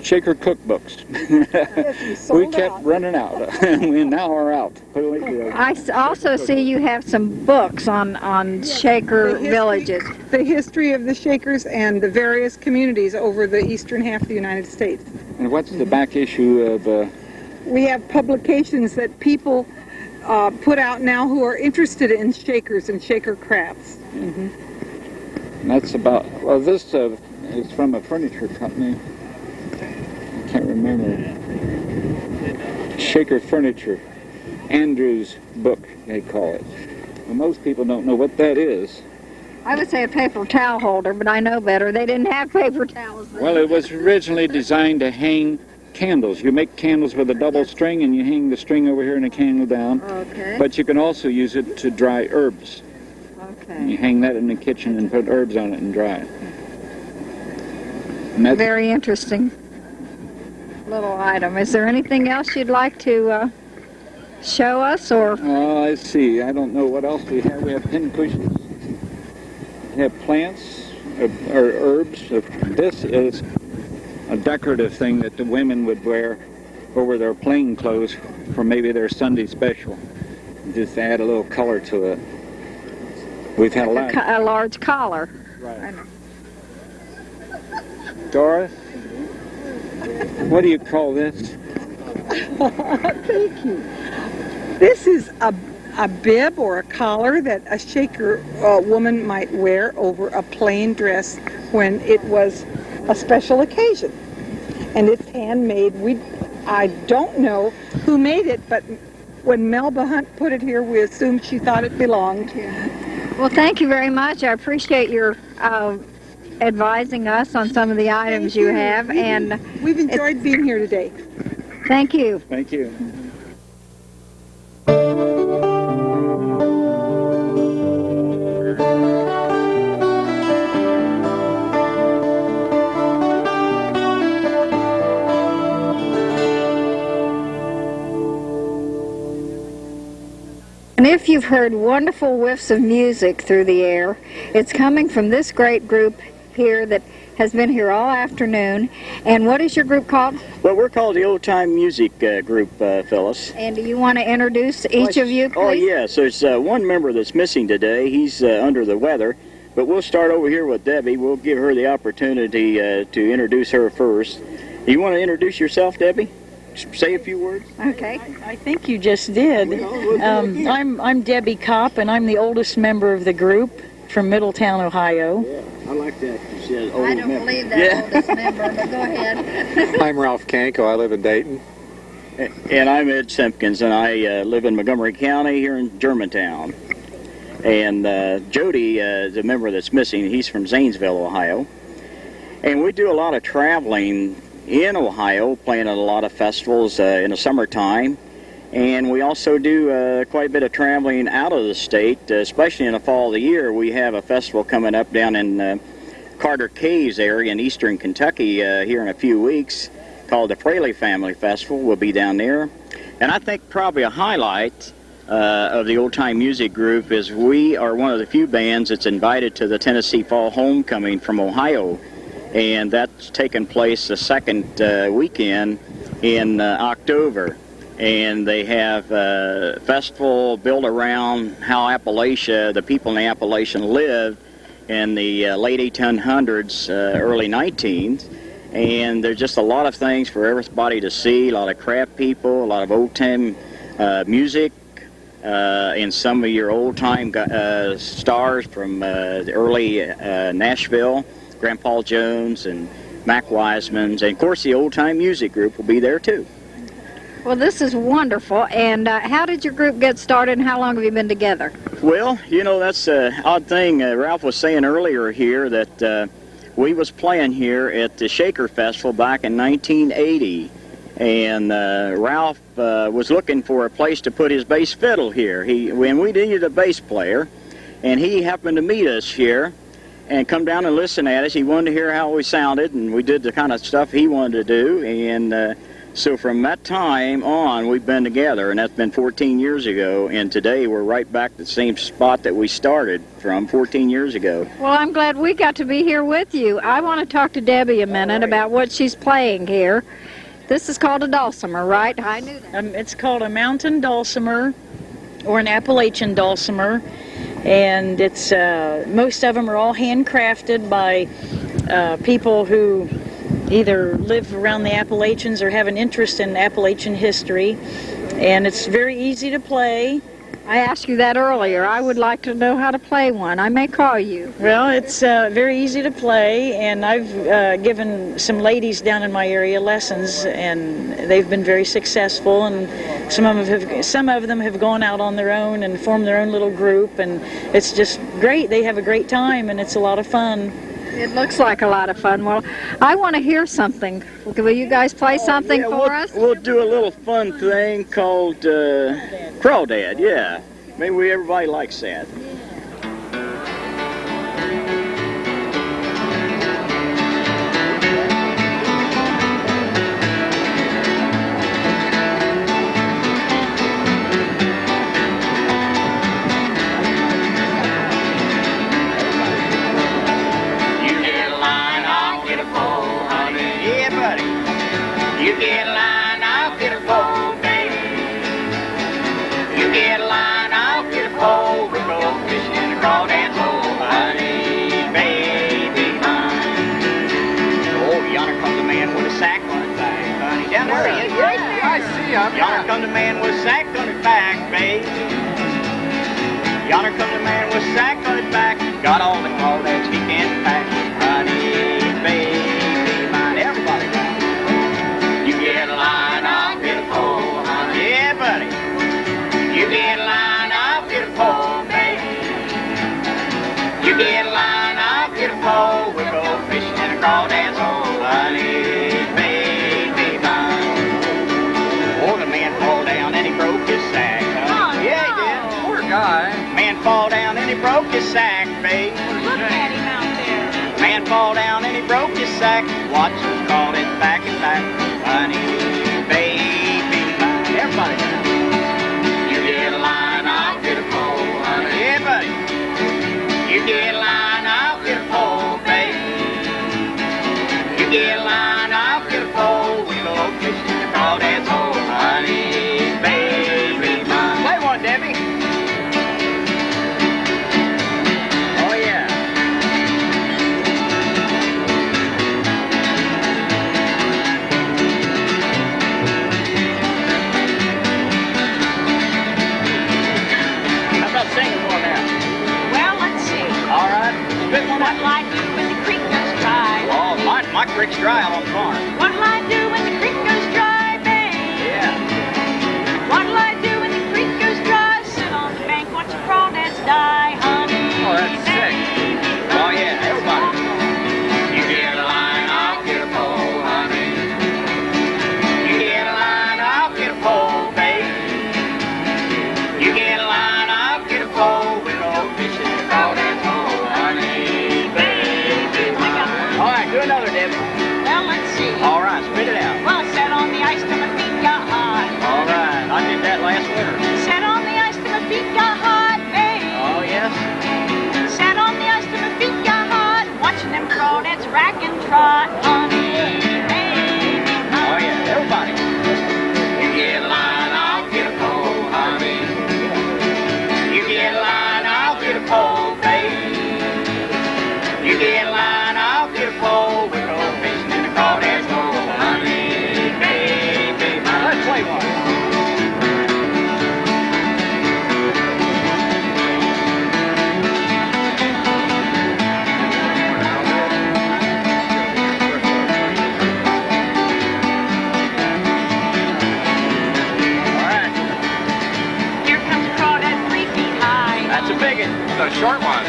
shaker cookbooks. Yes, we kept running out. We now are out. I also see you have some books on shaker villages. The history of the shakers and the various communities over the eastern half of the United States. And what's the back issue of... We have publications that people put out now who are interested in shakers and shaker crafts. And that's about... Well, this is from a furniture company. I can't remember. Shaker Furniture. Andrew's book, they call it. Well, most people don't know what that is. I would say a paper towel holder, but I know better. They didn't have paper towels then. Well, it was originally designed to hang candles. You make candles with a double string, and you hang the string over here and a candle down. Okay. But you can also use it to dry herbs. Okay. And you hang that in the kitchen and put herbs on it and dry it. And very interesting little item. Is there anything else you'd like to show us, or? Let's see. I don't know what else we have. We have pin cushions. We have plants or herbs. This is a decorative thing that the women would wear over their plain clothes for maybe their Sunday special. Just add a little color to it. We've had a lot. A large collar. Right. Doris, what do you call this? Thank you. This is a bib or a collar that a Shaker woman might wear over a plain dress when it was a special occasion. And it's handmade. I don't know who made it, but when Melba Hunt put it here, we assumed she thought it belonged. Well, thank you very much. I appreciate your advising us on some of the items you have. And we've enjoyed being here today. Thank you. Thank you. And if you've heard wonderful whiffs of music through the air, it's coming from this great group here that has been here all afternoon. And what is your group called? Well, we're called the Old Time Music Group, Phyllis. And do you want to introduce each of you, please? Oh, yes. There's one member that's missing today. He's under the weather. But we'll start over here with Debbie. We'll give her the opportunity to introduce her first. You want to introduce yourself, Debbie? Say a few words. Okay. I think you just did. I'm Debbie Kopp, and I'm the oldest member of the group from Middletown, Ohio. Yeah, I like that. She says old I don't member. believe that oldest member, but go ahead. I'm Ralph Kanko. I live in Dayton. And I'm Ed Simpkins, and I live in Montgomery County here in Germantown. And Jody is a member that's missing. He's from Zanesville, Ohio. And we do a lot of traveling in Ohio, playing at a lot of festivals in the summertime. And we also do quite a bit of traveling out of the state, especially in the fall of the year. We have a festival coming up down in Carter Caves area in eastern Kentucky here in a few weeks called the Fraley Family Festival. We'll be down there. And I think probably a highlight of the Old Time Music Group is we are one of the few bands that's invited to the Tennessee Fall Homecoming from Ohio. And that's taking place the second weekend in October. And they have a festival built around how Appalachia, the people in Appalachian lived in the late 1800s, early 19th. And there's just a lot of things for everybody to see, a lot of craft people, a lot of old-time music, and some of your old-time stars from the early Nashville. Grandpa Jones and Mac Wiseman's, and of course the Old Time Music Group will be there too. Well, this is wonderful. And how did your group get started, and how long have you been together? Well, you know, that's an odd thing. Ralph was saying earlier here that we was playing here at the Shaker Festival back in 1980. And Ralph was looking for a place to put his bass fiddle here. When we needed a bass player, and he happened to meet us here and come down and listen at us. He wanted to hear how we sounded, and we did the kind of stuff he wanted to do. And so from that time on, we've been together, and that's been 14 years ago. And today we're right back at the same spot that we started from 14 years ago. Well, I'm glad we got to be here with you. I want to talk to Debbie a minute about what she's playing here. This is called a dulcimer, right? I knew that. It's called a mountain dulcimer, or an Appalachian dulcimer. And it's most of them are all handcrafted by people who either live around the Appalachians or have an interest in Appalachian history. And it's very easy to play. I asked you that earlier. I would like to know how to play one. I may call you. Well, it's very easy to play, and I've given some ladies down in my area lessons, and they've been very successful. And some of them have gone out on their own and formed their own little group, and it's just great. They have a great time, and it's a lot of fun. It looks like a lot of fun. Well, I want to hear something. Will you guys play something for us? We'll do a little fun thing called Crawdad, yeah. Maybe everybody likes that. You get a line, I'll get a pole, baby. You get a line, I'll get a pole. We go sack on his back, honey. Down there he is. Yeah, I see him. Yonder come the man with a sack on his back, baby. Yonder come the man with a sack on his back. Got all that he can pack, honey, baby, mine. Everybody, you get a line, I'll get a pole, honey. Yeah, buddy. You get a line, I'll get a pole, baby. You get a line, I'll get a pole. We'll go fishing in a crawdad's hole, honey, baby, mine. Oh, the man fall down and he broke his sack, honey. Yeah, he did. Poor guy. Man fall down and he broke his sack, baby. Look at him out there. Man fall down and he broke his sack. Watch him call it back and back, honey, baby, mine. Everybody down. You get a line, I'll get a pole, honey. Yeah, buddy. You get a line, I'll get a pole, baby. You get a line, I'll get a pole. We go fishing in the crawdad's hole, honey, baby, mine. Play one, Debbie. Oh, yeah. How about singing one now? Well, let's see. All right. Spit one out. What'll I do when the creek goes dry? Oh, my creek's dry on the farm. What'll I do when the creek goes dry, babe? Yeah. What'll I do when the creek goes dry? Sit on the bank, watch the crawdads die, honey. Oh, that's sick. Oh, yeah, everybody. You get a line, I'll get a pole, honey. You get a line, I'll get a pole, baby. You get a line, I'll get a pole. We'll go fishing in the crawdad's hole, honey, baby. All right, do another, Debbie. Well, let's see. All right, spit it out. Well, I sat on the ice till my feet got hot. All right, I did that last winter. Sat on the ice till my feet got hot, babe. Oh, yes? Sat on the ice till my feet got hot. Watching them crawdads rack and trot, honey, baby. Oh, yeah, everybody. You get a line, I'll get a pole, honey. You get a line, I'll get a pole, baby. You get a line, I'll get a pole. We go fishing in the crawdad's hole, honey, baby. Let's play one. Here comes a crawdad 3 feet high. That's a big one. A short one.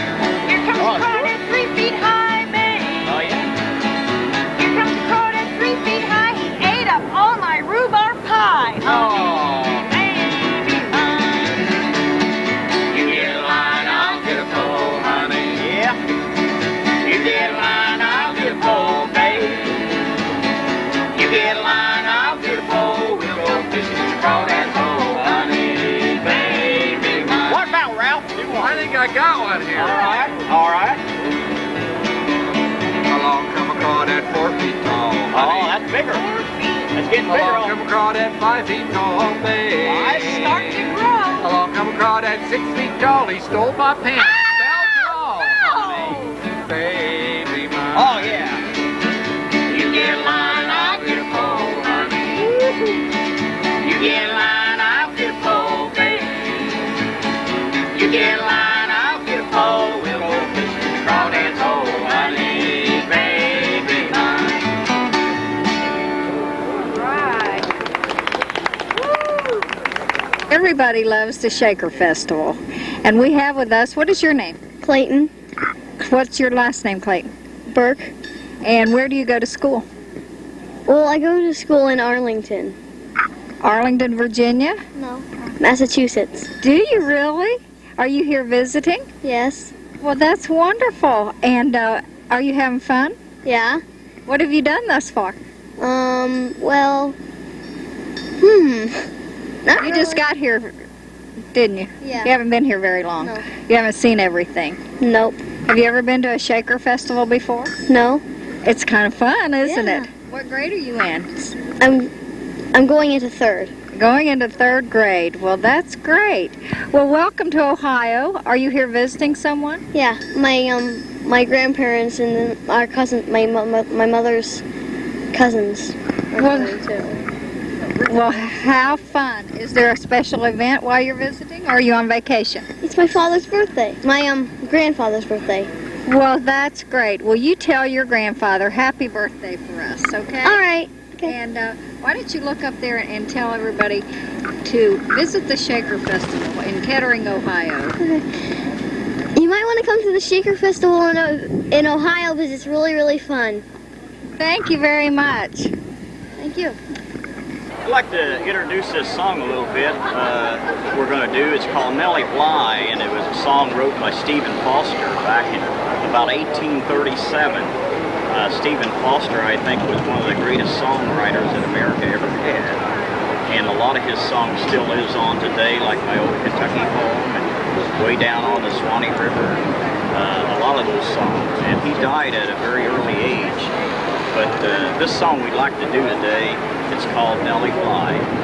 Here comes a crawdad 3 feet high, babe. Oh, yeah. Here comes a crawdad 3 feet high. He ate up all my rhubarb pie. Oh. Baby mine. You get a line, I'll get a pole, honey. Yeah. You get a line, I'll get a pole, baby. You get a line, I'll get a pole. We'll go fishing in the crawdad's hole, honey, baby mine. What about Ralph? I think I got one here. All right. All right. Along come a crawdad 4 feet tall. Oh, that's bigger. That's getting bigger. Along come a crawdad 5 feet tall, babe. I start to grow. Along come a crawdad 6 feet tall. He stole my pants. Baby mine. Oh, yeah. You get a line, I'll get a pole, honey. You get a line, I'll get a pole, baby. You get a line, I'll get a pole. We'll go fishing in the crawdad's hole, honey, baby mine. Right. Everybody loves the Shaker Festival. And we have with us, what is your name? Clayton. What's your last name, Clayton? Burke. And where do you go to school? Well, I go to school in Arlington. Arlington, Virginia? No. Massachusetts. Do you really? Are you here visiting? Yes. Well, that's wonderful. And are you having fun? Yeah. What have you done thus far? Well, not You just got here, didn't you? Yeah. You haven't been here very long. No. You haven't seen everything. Nope. Have you ever been to a Shaker Festival before? No. It's kind of fun, isn't Yeah. it? What grade are you in? I'm going into 3rd. Going into 3rd grade. Well, that's great. Well, welcome to Ohio. Are you here visiting someone? Yeah. My grandparents and then our cousin, my mother's cousins. Well, how fun. Is there a special event while you're visiting, or are you on vacation? It's my father's birthday. My grandfather's birthday. Well, that's great. Will you tell your grandfather happy birthday for us, okay? All right. Okay. And why don't you look up there and tell everybody to visit the Shaker Festival in Kettering, Ohio. Okay. You might want to come to the Shaker Festival in Ohio because it's really, really fun. Thank you very much. Thank you. I'd like to introduce this song a little bit. We're going to do, it's called Nellie Bly, and it was a song wrote by Stephen Foster back in about 1837. Stephen Foster, I think, was one of the greatest songwriters that America ever had. And a lot of his songs still lives on today, like My Old Kentucky Home and Way Down on the Swanee River. A lot of those songs. And he died at a very early age. But this song we'd like to do today, it's called Nellie Bly.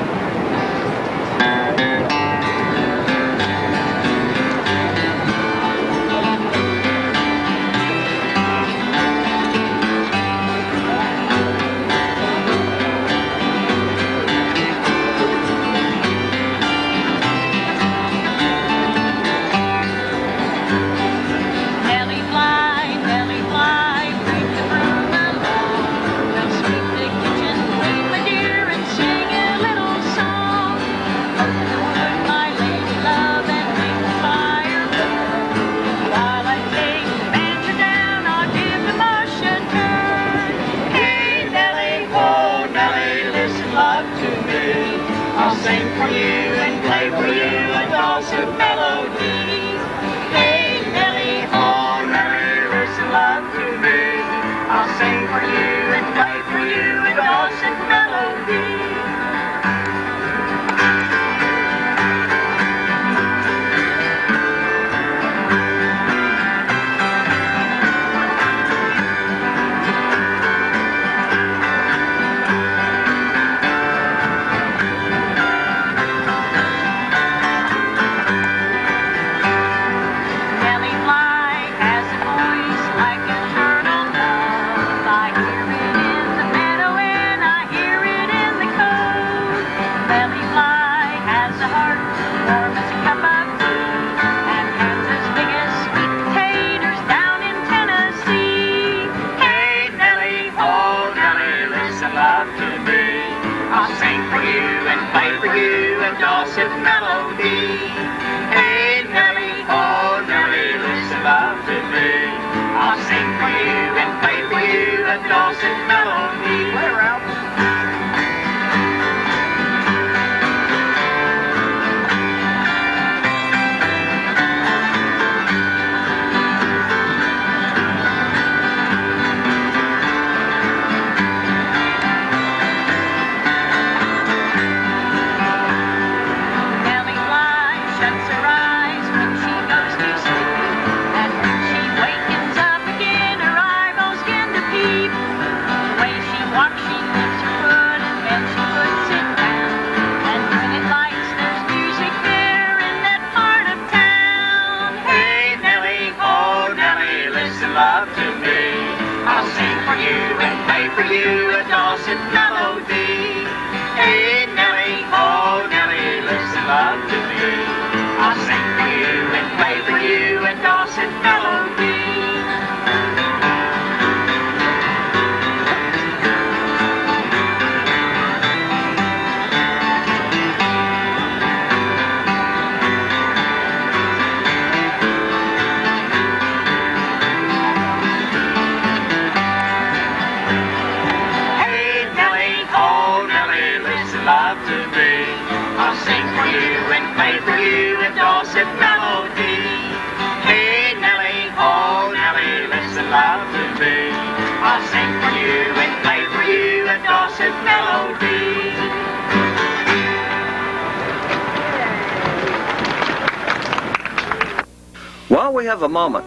While we have a moment,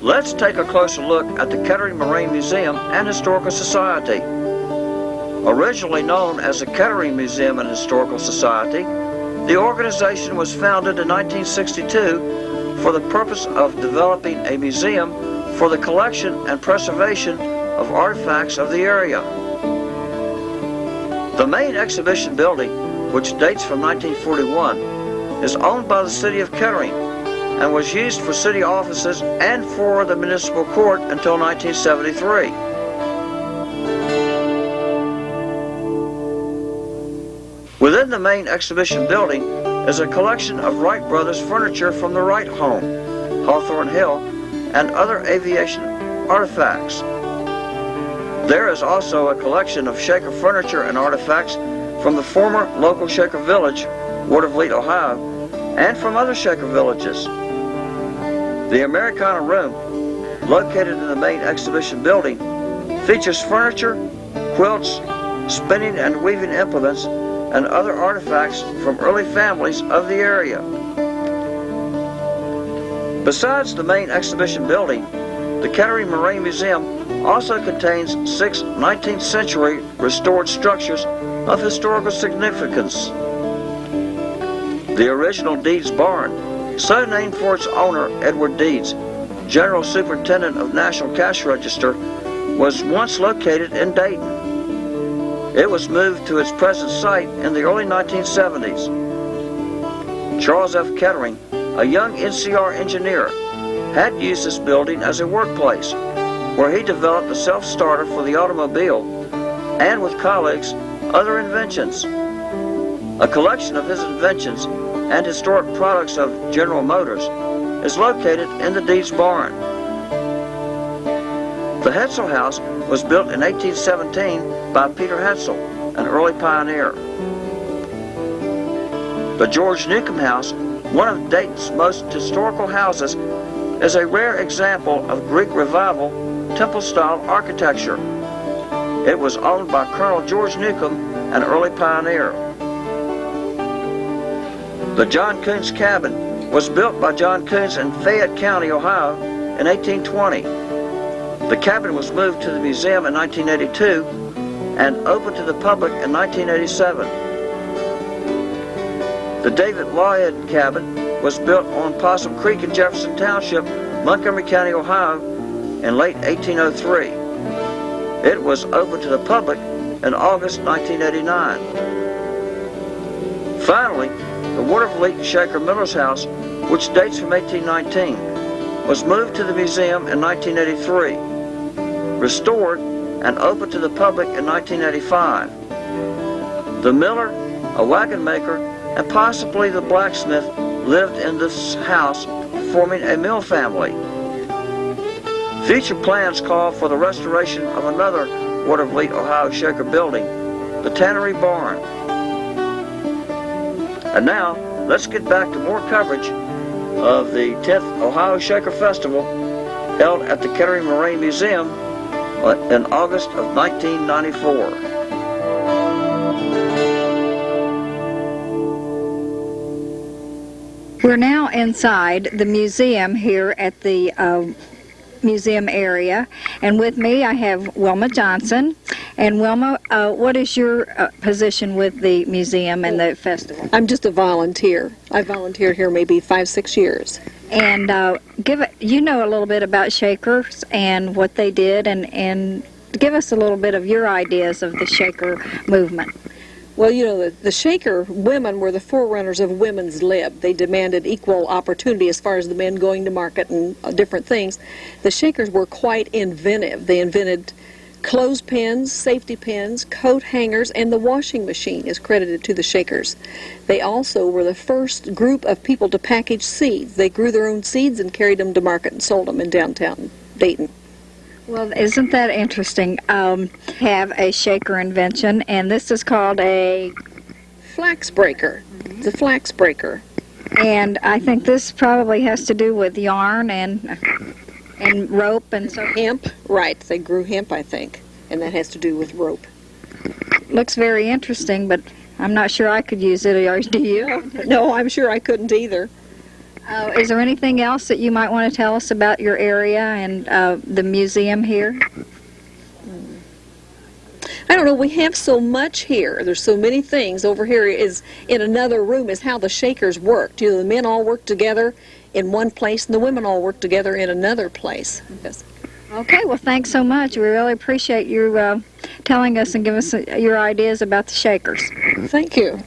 let's take a closer look at the Kettering Marine Museum and Historical Society. Originally known as the Kettering Museum and Historical Society, the organization was founded in 1962 for the purpose of developing a museum for the collection and preservation of artifacts of the area. The main exhibition building, which dates from 1941, is owned by the city of Kettering and was used for city offices and for the municipal court until 1973. Within the main exhibition building is a collection of Wright Brothers furniture from the Wright home, Hawthorne Hill, and other aviation artifacts. There is also a collection of Shaker furniture and artifacts from the former local Shaker village, Watervliet, Ohio, and from other Shaker villages. The Americana Room, located in the main exhibition building, features furniture, quilts, spinning and weaving implements, and other artifacts from early families of the area. Besides the main exhibition building, the Kettering Marine Museum also contains 6 19th century restored structures of historical significance. The original Deeds Barn, so named for its owner, Edward Deeds, General Superintendent of National Cash Register, was once located in Dayton. It was moved to its present site in the early 1970s. Charles F. Kettering, a young NCR engineer, had used this building as a workplace, where he developed a self-starter for the automobile and, with colleagues, other inventions. A collection of his inventions and historic products of General Motors is located in the Deeds Barn. The Hetzel House was built in 1817 by Peter Hetzel, an early pioneer. The George Newcomb House, one of Dayton's most historical houses, is a rare example of Greek Revival temple-style architecture. It was owned by Colonel George Newcomb, an early pioneer. The John Kuhntz cabin was built by John Kuhntz in Fayette County, Ohio in 1820. The cabin was moved to the museum in 1982 and opened to the public in 1987. The David Lawhead cabin was built on Possum Creek in Jefferson Township, Montgomery County, Ohio in late 1803. It was opened to the public in August 1989. Finally, the Watervliet Shaker Miller's House, which dates from 1819, was moved to the museum in 1983, restored and opened to the public in 1985. The miller, a wagon maker, and possibly the blacksmith lived in this house, forming a mill family. Future plans call for the restoration of another Watervliet, Ohio Shaker building, the Tannery Barn. And now, let's get back to more coverage of the 10th Ohio Shaker Festival held at the Kettering Marine Museum in August of 1994. We're now inside the museum here at the museum area, and with me I have Wilma Johnson. And Wilma, what is your position with the museum and the festival? I'm just a volunteer. I volunteered here maybe 5-6 years. And you know a little bit about Shakers and what they did, and give us a little bit of your ideas of the Shaker movement. Well, you know, the Shaker women were the forerunners of women's lib. They demanded equal opportunity as far as the men going to market and different things. The Shakers were quite inventive. They invented clothespins, safety pins, coat hangers, and the washing machine is credited to the Shakers. They also were the first group of people to package seeds. They grew their own seeds and carried them to market and sold them in downtown Dayton. Well, isn't that interesting? Have a Shaker invention, and this is called a flax breaker. It's a flax breaker. And I think this probably has to do with yarn and rope and so hemp. Right, they grew hemp, I think, and that has to do with rope. Looks very interesting, but I'm not sure I could use it. Or do you? No, I'm sure I couldn't either. Is there anything else that you might want to tell us about your area and the museum here? I don't know. We have so much here. There's so many things. Over here is in another room is how the Shakers worked. You know, the men all worked together in one place and the women all worked together in another place. Yes. Okay, well, thanks so much. We really appreciate you telling us and giving us your ideas about the Shakers. Thank you.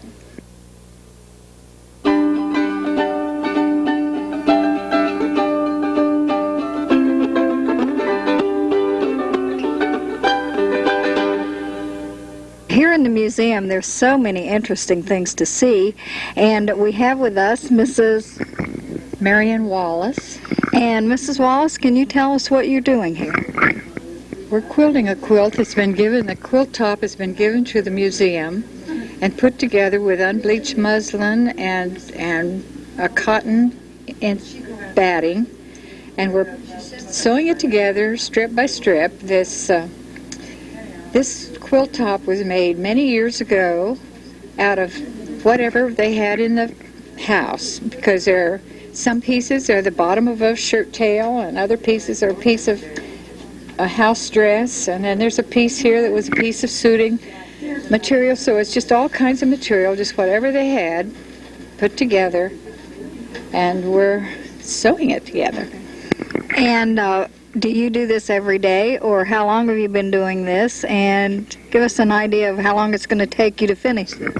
Here in the museum, there's so many interesting things to see, and we have with us Mrs. Marion Wallace. And Mrs. Wallace, can you tell us what you're doing here? We're quilting a quilt that's been given, the quilt top has been given to the museum and put together with unbleached muslin and a cotton and batting, and we're sewing it together strip by strip. This quilt top was made many years ago out of whatever they had in the house, because some pieces are the bottom of a shirt tail, and other pieces are a piece of a house dress, and then there's a piece here that was a piece of suiting material. So it's just all kinds of material, just whatever they had put together, and we're sewing it together. And do you do this every day, or how long have you been doing this? And give us an idea of how long it's going to take you to finish this.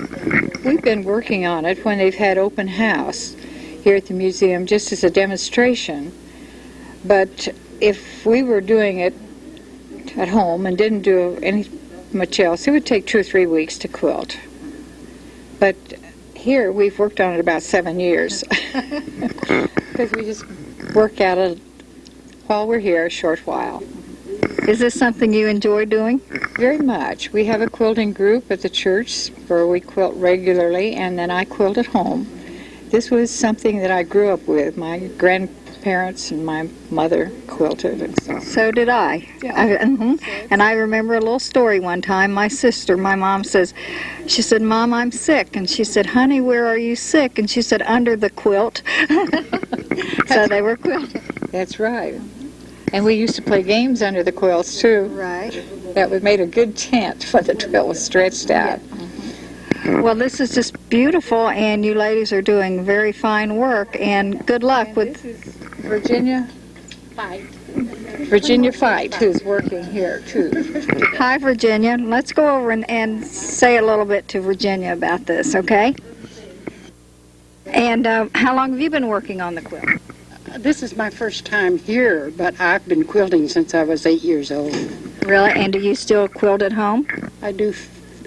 We've been working on it when they've had open house here at the museum, just as a demonstration. But if we were doing it at home and didn't do much else, it would take 2 or 3 weeks to quilt. But here we've worked on it about 7 years, because we just work at it while we're here a short while. Is this something you enjoy doing? Very much. We have a quilting group at the church where we quilt regularly, and then I quilt at home. This was something that I grew up with. My grandparents and my mother quilted. And so did I. Yeah. And I remember a little story one time. My mom says, she said, "Mom, I'm sick." And she said, "Honey, where are you sick?" And she said, "Under the quilt." So they were quilting. That's right. And we used to play games under the quilts, too. Right. That would made a good tent when the quilt was stretched out. Yeah. Well, this is just beautiful, and you ladies are doing very fine work, and good luck with Virginia Fight, who's working here, too. Hi, Virginia. Let's go over and say a little bit to Virginia about this, okay? And how long have you been working on the quilt? This is my first time here, but I've been quilting since I was 8 years old. Really? And do you still quilt at home? I do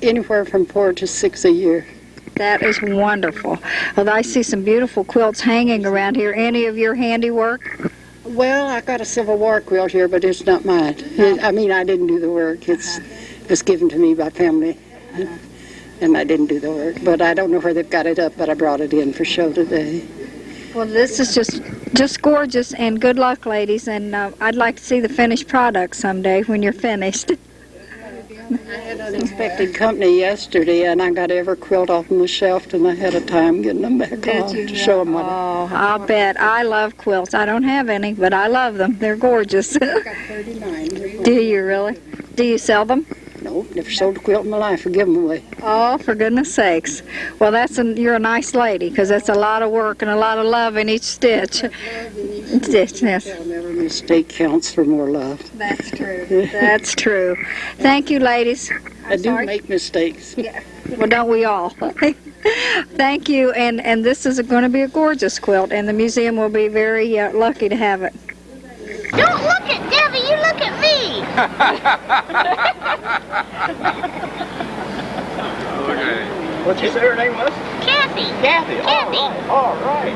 anywhere from 4 to 6 a year. That is wonderful. Well, I see some beautiful quilts hanging around here. Any of your handiwork? Well, I got a Civil War quilt here, but it's not mine. I didn't do the work. It was given to me by family, and I didn't do the work. But I don't know where they've got it up, but I brought it in for show today. Well, this is just gorgeous, and good luck, ladies, and I'd like to see the finished product someday when you're finished. I had unexpected company yesterday, and I got every quilt off on the shelf, and I had a time getting them back on to show them what. Oh, I'll bet. I love quilts. I don't have any, but I love them. They're gorgeous. I got 39. Do you really? Do you sell them? No, never sold a quilt in my life. I give them away. Oh, for goodness sakes. Well, you're a nice lady, because that's a lot of work and a lot of love in each stitch. Yes. Every mistake counts for more love. That's true. That's true. Thank you, ladies. I do make mistakes. Yeah. Well, don't we all? Thank you, and this is going to be a gorgeous quilt, and the museum will be very lucky to have it. Don't look at Debbie, you look at me. Okay. What'd you say her name was? Kathy. Kathy. Kathy. All right.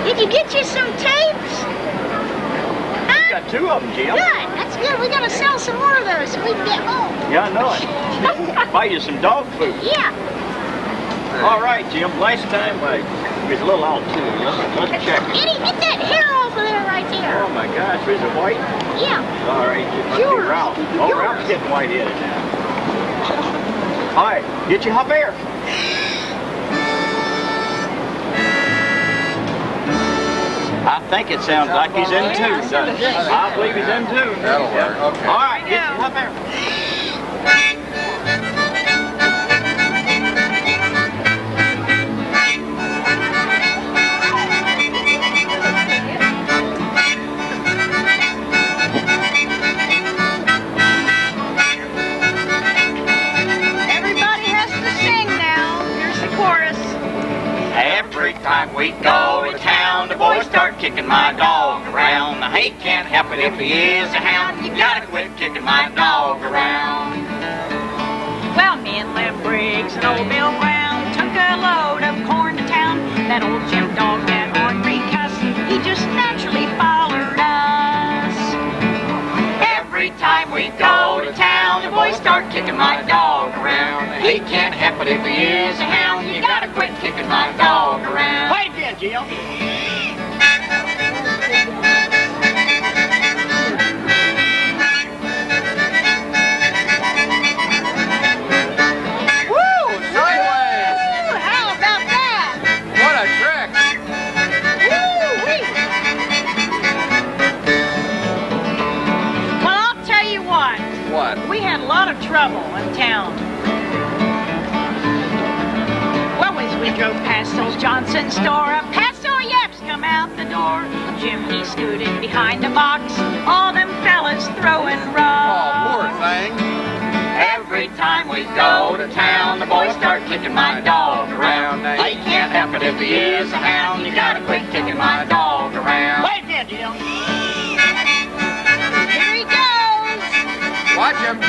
Did you get you some tapes? You got 2 of them, Jim. Good. That's good. We gotta sell some more of those so we can get home. Yeah, I know it. Buy you some dog food. Yeah. All right, Jim. Last time it was a little out too. Let's check it. Eddie, get that hair off of there right there. Oh my gosh, is it white? Yeah. All right, it must be Ralph. Oh, Ralph's getting white-headed now. All right, get your hot air. I think it sounds like he's in tune, doesn't it? I believe he's in tune. That'll work. Okay. All right, get your hot air. we go to town, the boys start kicking my dog around. He can't help it if he is a hound. You gotta quit kicking my dog around. Well, me and Lem Briggs and old Bill Brown took a load of corn to town. That old Jim dog, that ornery cuss, he just naturally followed us. Every time we go to town, the boys start kicking my dog around. He can't help it if he is a hound. You gotta quit kicking my dog around. Play again, Jill. We had a lot of trouble in town. Well, as we drove past old Johnson's store, a Paso Yaps come out the door. Jim, he scooted behind the box, all them fellas throwing rocks. Oh, poor thing. Every time we go to town, the boys start kicking my dog around. He can't help it if he is a hound. You gotta quit kicking my dog around. Wait again, Jim. Here he goes. Watch him.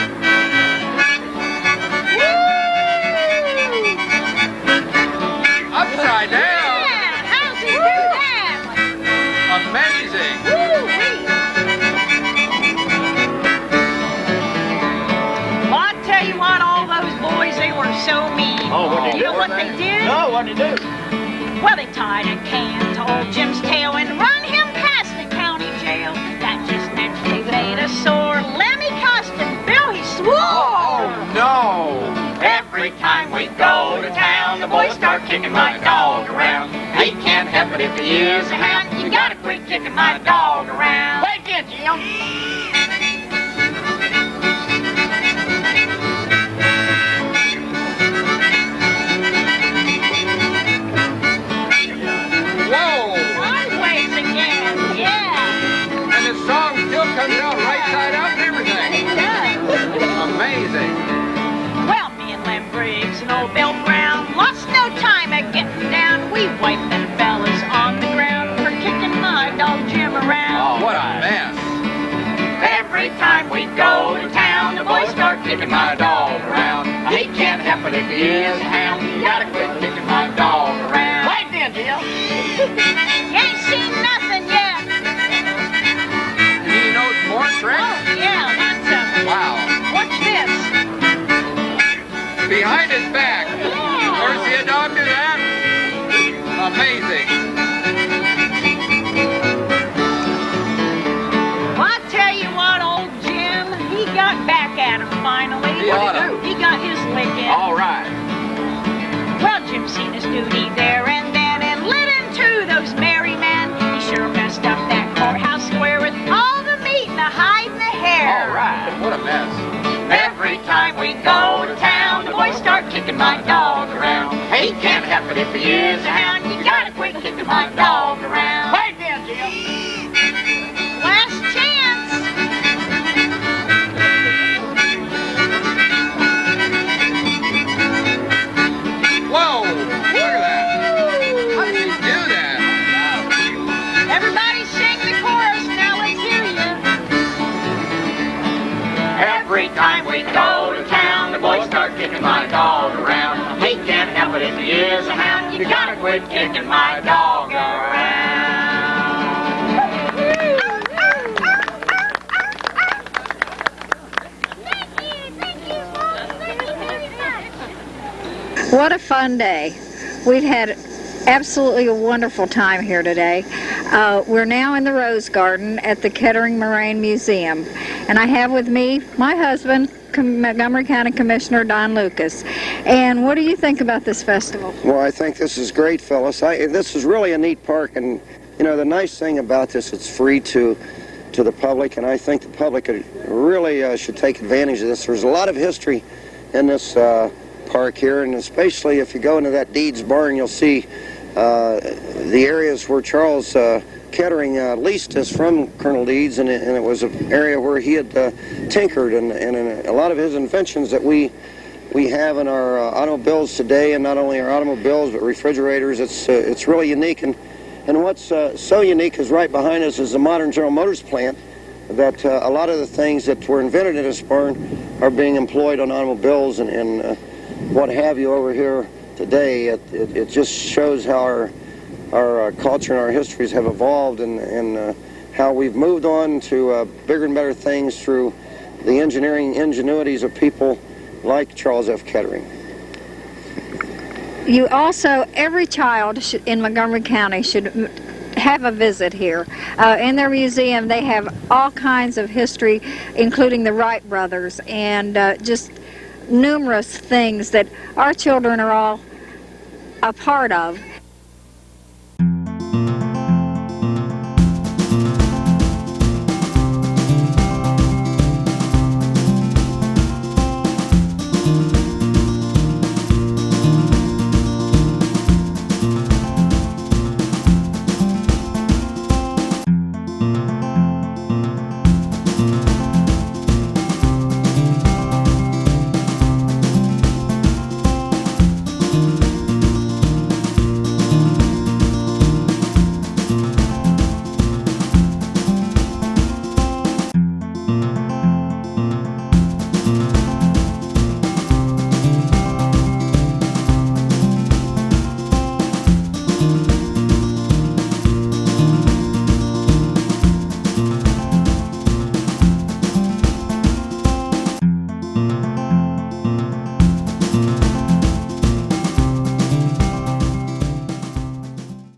Upside down. Yeah, how's he do that? Amazing. Well, I tell you what, all those boys, they were so mean. Oh, what did you you know do? what they did? No, what did he do? Well, they tied a can to old Jim's tail and run him past the county jail. That just naturally made us sore. Lemmy cussed and Bill, he swore. Oh, no. Every time we go to town, the boys start kicking my dog around. He can't help it if he is a hound. You gotta quit kicking my dog around. Play again, Jim. Whoa! Sideways again, yeah. And the song still comes out right side out and everything. It does. Amazing. Well, me and Lem Briggs and old Bill Brown lost no time at getting down. We wiped them fellas on the ground for kicking my dog Jim around. Oh, what a mess. Every time we go to town, the boys start kicking my dog around. He can't help it if he is a hound. You gotta quit kicking my dog around. Play again, Jill. You ain't seen nothing yet. And he knows more tricks? Oh, yeah, lots of them. Wow. Watch this. Behind his back. Yeah. Ever see a dog do that? Amazing. Well, I tell you what, old Jim, he got back at him finally. He oughta. He got his lick in. All right. Well, Jim seen his duty there and then and lit into those merry men. He sure messed up that courthouse square with all the meat and the hide and the hair. All right. What a mess. Every time we go to town, the boys start kicking my dog around. He can't help it if he is a hound. You gotta quit kicking my dog around. Play again, Jim. Last chance. Whoa! Look at that. How did he do that? Everybody sing the chorus. Now let's hear you. Every time we go to town, the boys start kicking my dog around. He can't help it if he is a hound. You gotta quit kicking my dog around. What a fun day. We've had absolutely a wonderful time here today. We're now in the Rose Garden at the Kettering Moraine Museum. And I have with me my husband, Montgomery County Commissioner Don Lucas. And what do you think about this festival? Well, I think this is great, Phyllis. This is really a neat park, and you know the nice thing about this, it's free to the public, and I think the public really should take advantage of this. There's a lot of history in this park here, and especially if you go into that Deeds barn, you'll see the areas where Charles Kettering leased us from Colonel Deeds, and it was an area where he had tinkered, and a lot of his inventions that we we have in our automobiles today, and not only our automobiles but refrigerators. It's really unique, and what's so unique is right behind us is the modern General Motors plant. That a lot of the things that were invented in this barn are being employed on automobiles and what have you over here today. It just shows how our culture and our histories have evolved, and how we've moved on to bigger and better things through the engineering ingenuities of people like Charles F. Kettering. You also, every child in Montgomery County should have a visit here. In their museum, they have all kinds of history, including the Wright brothers, and just numerous things that our children are all a part of.